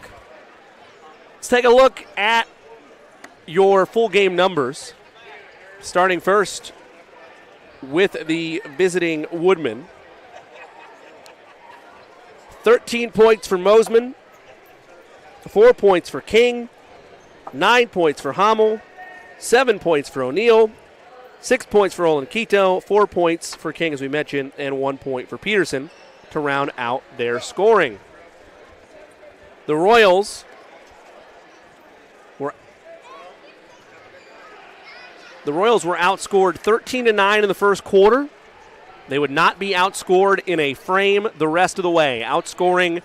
Let's take a look at your full game numbers. Starting first with the visiting Woodmen. 13 points for Mosman, 4 points for King, 9 points for Hommel, 7 points for O'Neill, 6 points for Olenquito, 4 points for King, as we mentioned, and 1 point for Peterson to round out their scoring. The Royals were outscored 13-9 in the first quarter. They would not be outscored in a frame the rest of the way, outscoring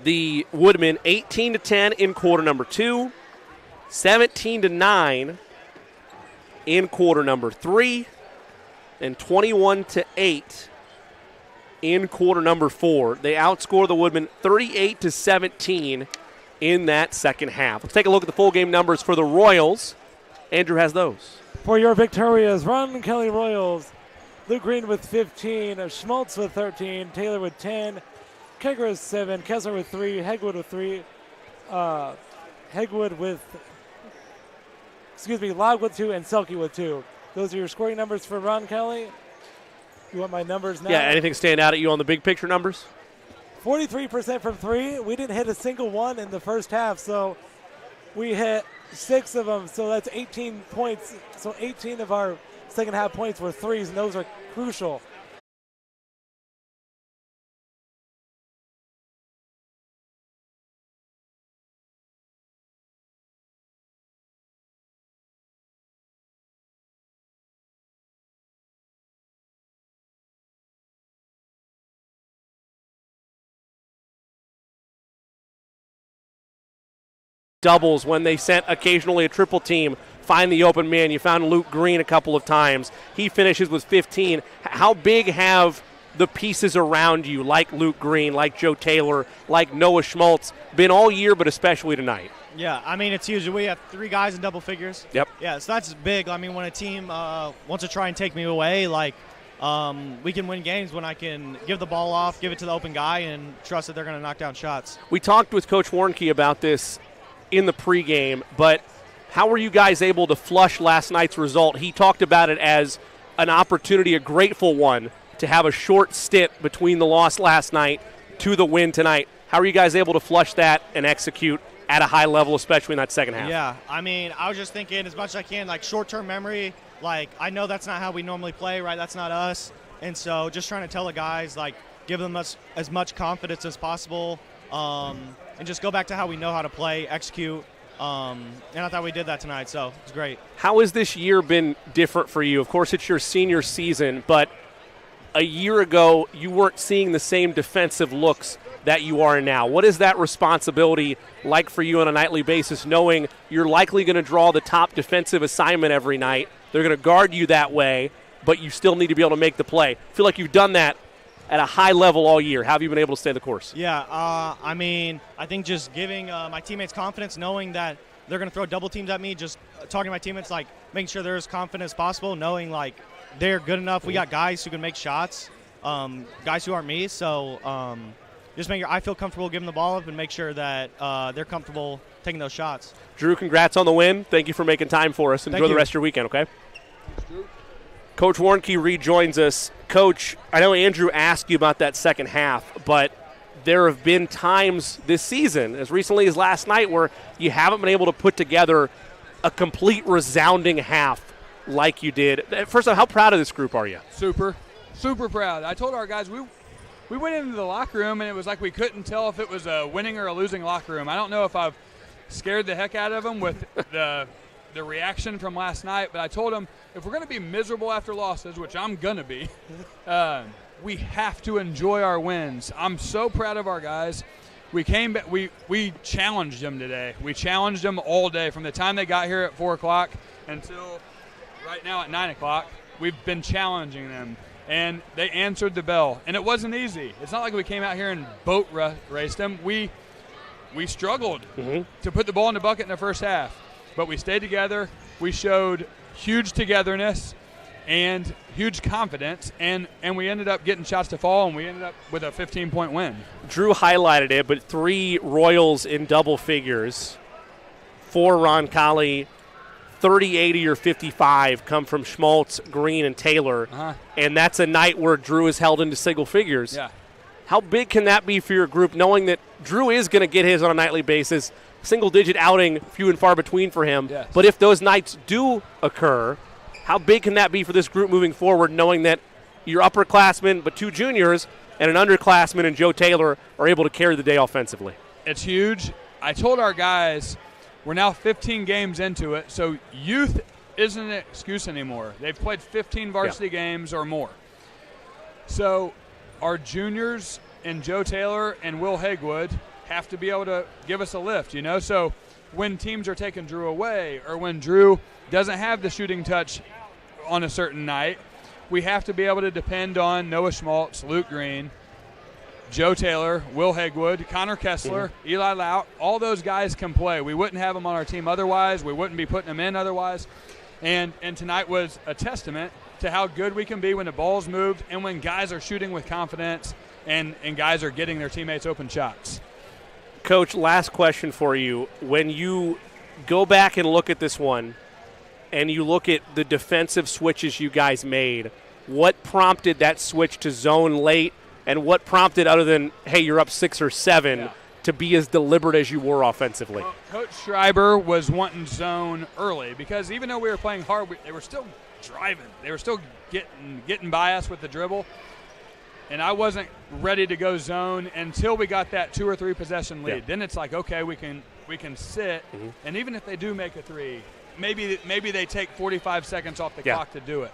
the Woodmen 18-10 in quarter number 2, 17-9 in quarter number 3, and 21-8 in quarter number 4. They outscored the Woodmen 38-17 in that second half. Let's take a look at the full game numbers for the Royals. Andrew has those. For your victorious Roncalli Royals, Luke Green with 15, Schmaltz with 13, Taylor with 10, Keger with 7, Kessler with 3, Hegwood with 3, Hegwood with Log with 2 and Selkie with 2. Those are your scoring numbers for Roncalli. You want my numbers now? Yeah, anything stand out at you on the big picture numbers? 43% from 3. We didn't hit a single one in the first half, so we hit 6 of them, so that's 18 points. So 18 of our second half points were threes, and those are crucial. Doubles when they sent occasionally a triple team, find the open man. You found Luke Green a couple of times. He finishes with 15. How big have the pieces around you, like Luke Green, like Joe Taylor, like Noah Schmaltz, been all year, but especially tonight? Yeah, I mean, it's huge. We have 3 guys in double figures. Yep. Yeah, so that's big. I mean, when a team wants to try and take me away, like, we can win games when I can give the ball off, give it to the open guy, and trust that they're going to knock down shots. We talked with Coach Warnke about this in the pregame, but how were you guys able to flush last night's result? He talked about it as an opportunity, a grateful one, to have a short stint between the loss last night to the win tonight. How are you guys able to flush that and execute at a high level, especially in that second half? Yeah, I mean, I was just thinking as much as I can, like short-term memory, like I know that's not how we normally play, right? That's not us. And so just trying to tell the guys, like, give them as much confidence as possible, and just go back to how we know how to play, execute. And I thought we did that tonight, so it's great. How has this year been different for you? Of course, it's your senior season, but a year ago you weren't seeing the same defensive looks that you are now. What is that responsibility like for you on a nightly basis, knowing you're likely going to draw the top defensive assignment every night? They're going to guard you that way, but you still need to be able to make the play. I feel like you've done that at a high level all year. How have you been able to stay the course? Yeah, I mean, I think just giving my teammates confidence, knowing that they're going to throw double teams at me, just talking to my teammates, like making sure they're as confident as possible, knowing like they're good enough. We got guys who can make shots, guys who aren't me. So just I feel comfortable giving the ball up and make sure that they're comfortable taking those shots. Drew, congrats on the win. Thank you for making time for us. Enjoy the rest of your weekend, okay? Thanks, Drew. Coach Warnke rejoins us. Coach, I know Andrew asked you about that second half, but there have been times this season, as recently as last night, where you haven't been able to put together a complete resounding half like you did. First off, how proud of this group are you? Super proud. I told our guys we went into the locker room, and it was like we couldn't tell if it was a winning or a losing locker room. I don't know if I've scared the heck out of them with the reaction from last night, but I told them if we're going to be miserable after losses, which I'm going to be, we have to enjoy our wins. I'm so proud of our guys. We came back, we challenged them today. We challenged them all day from the time they got here at 4 o'clock until right now at 9 o'clock. We've been challenging them, and they answered the bell. And it wasn't easy. It's not like we came out here and boat raced them. We struggled to put the ball in the bucket in the first half, but we stayed together. We showed huge togetherness and huge confidence, and we ended up getting shots to fall, and we ended up with a 15-point win. Drew highlighted it, but 3 Royals in double figures for Roncalli. 30, 80, or 55 come from Schmaltz, Green, and Taylor, and that's a night where Drew is held into single figures. Yeah. How big can that be for your group, knowing that Drew is going to get his on a nightly basis, single-digit outing, few and far between for him, yes. But if those nights do occur, how big can that be for this group moving forward, knowing that your upperclassmen, but 2 juniors, and an underclassman and Joe Taylor are able to carry the day offensively? It's huge. I told our guys we're now 15 games into it, so youth isn't an excuse anymore. They've played 15 varsity games or more. So our juniors and Joe Taylor and Will Hegwood have to be able to give us a lift, you know? So when teams are taking Drew away, or when Drew doesn't have the shooting touch on a certain night, we have to be able to depend on Noah Schmaltz, Luke Green, Joe Taylor, Will Hegwood, Connor Kessler, Eli Lout. All those guys can play. We wouldn't have them on our team otherwise. We wouldn't be putting them in otherwise. And tonight was a testament to how good we can be when the ball's moved and when guys are shooting with confidence and guys are getting their teammates open shots. Coach, last question for you. When you go back and look at this one, and you look at the defensive switches you guys made, what prompted that switch to zone late, and what prompted, other than, hey, you're up 6 or 7, to be as deliberate as you were offensively? Well, Coach Schreiber was wanting zone early because even though we were playing hard, they were still driving. They were still getting by us with the dribble. And I wasn't ready to go zone until we got that 2 or 3 possession lead. Then it's like, okay, we can sit, and even if they do make a 3, maybe they take 45 seconds off the clock to do it.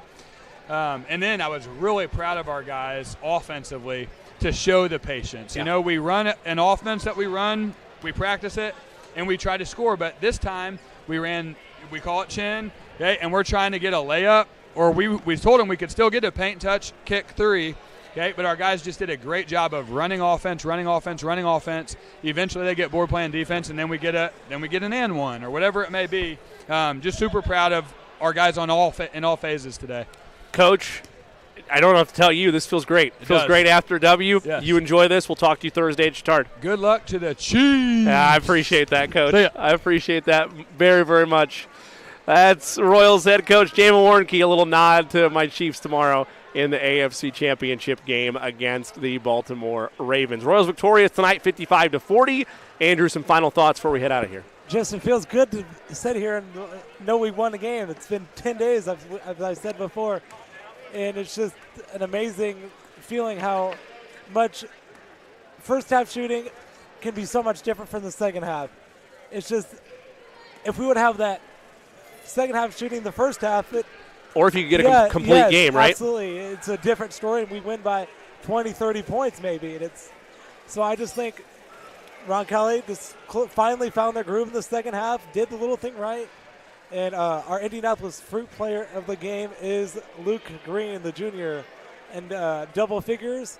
And then I was really proud of our guys offensively to show the patience. You know, we run an offense that we run, we practice it, and we try to score. But this time we call it chin, okay, and we're trying to get a layup, or we told them we could still get a paint touch kick 3. Okay, but our guys just did a great job of running offense. Eventually, they get bored playing defense, and then we get an and one or whatever it may be. Just super proud of our guys in all phases today. Coach, I don't have to tell you, this feels great. It feels great after a W. Yes. You enjoy this. We'll talk to you Thursday at Chittard. Good luck to the Chiefs. I appreciate that, Coach. I appreciate that very, very much. That's Royals head coach Jamin Warnke. A little nod to my Chiefs tomorrow in the AFC Championship game against the Baltimore Ravens. Royals victorious tonight, 55-40. Andrew, some final thoughts before we head out of here. Justin, feels good to sit here and know we won a game. It's been 10 days, as I said before, and it's just an amazing feeling how much first half shooting can be so much different from the second half. It's just, if we would have that second half shooting the first half, or if you could get a complete game, right? Absolutely. It's a different story, and we win by 20, 30 points maybe. And so I just think Roncalli just finally found their groove in the second half, did the little thing right. And our Indianapolis Fruit player of the game is Luke Green, the junior, and double figures.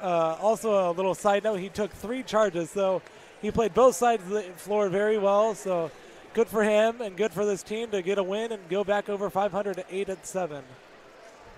Also, a little side note, he took 3 charges, so he played both sides of the floor very well. So good for him and good for this team to get a win and go back over 500 to 8-7.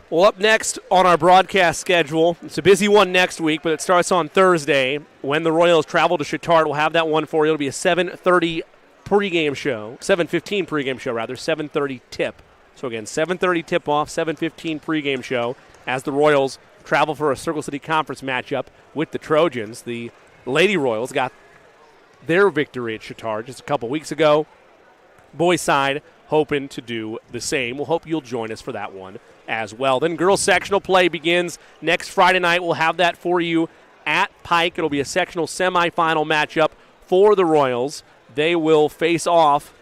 Well, up next on our broadcast schedule, it's a busy one next week, but it starts on Thursday when the Royals travel to Chittard. We'll have that one for you. It'll be a 7:30 pregame show, 7:15 pregame show, rather, 7:30 tip. So, again, 7:30 tip-off, 7:15 pregame show as the Royals travel for a Circle City Conference matchup with the Trojans. The Lady Royals got their victory at Chittard just a couple weeks ago. Boys side hoping to do the same. We'll hope you'll join us for that one as well. Then girls sectional play begins next Friday night. We'll have that for you at Pike. It'll be a sectional semifinal matchup for the Royals. They will face off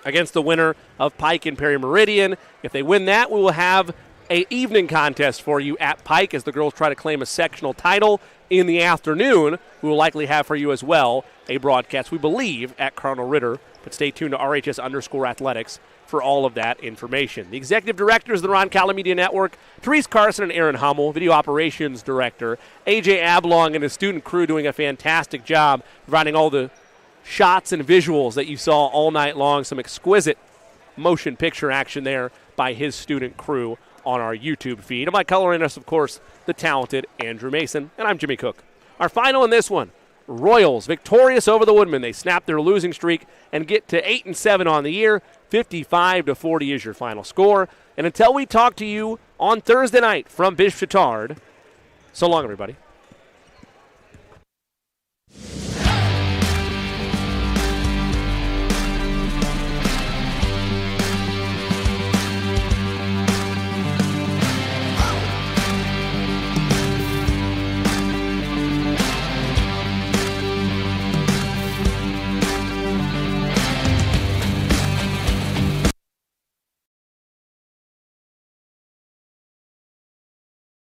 against the winner of Pike and Perry Meridian. If they win that, we will have an evening contest for you at Pike as the girls try to claim a sectional title. In the afternoon, we will likely have for you as well a broadcast, we believe, at Cardinal Ritter. But stay tuned to RHS_athletics for all of that information. The executive directors of the Roncalli Media Network, Therese Carson and Aaron Hummel, video operations director, AJ Ablong and his student crew doing a fantastic job providing all the shots and visuals that you saw all night long. Some exquisite motion picture action there by his student crew on our YouTube feed. And my colorist, of course, the talented Andrew Mason. And I'm Jimmy Cook. Our final in this one, Royals victorious over the Woodmen. They snap their losing streak and get to 8-7 on the year. 55-40 is your final score. And until we talk to you on Thursday night from Bishop Chittard, so long, everybody.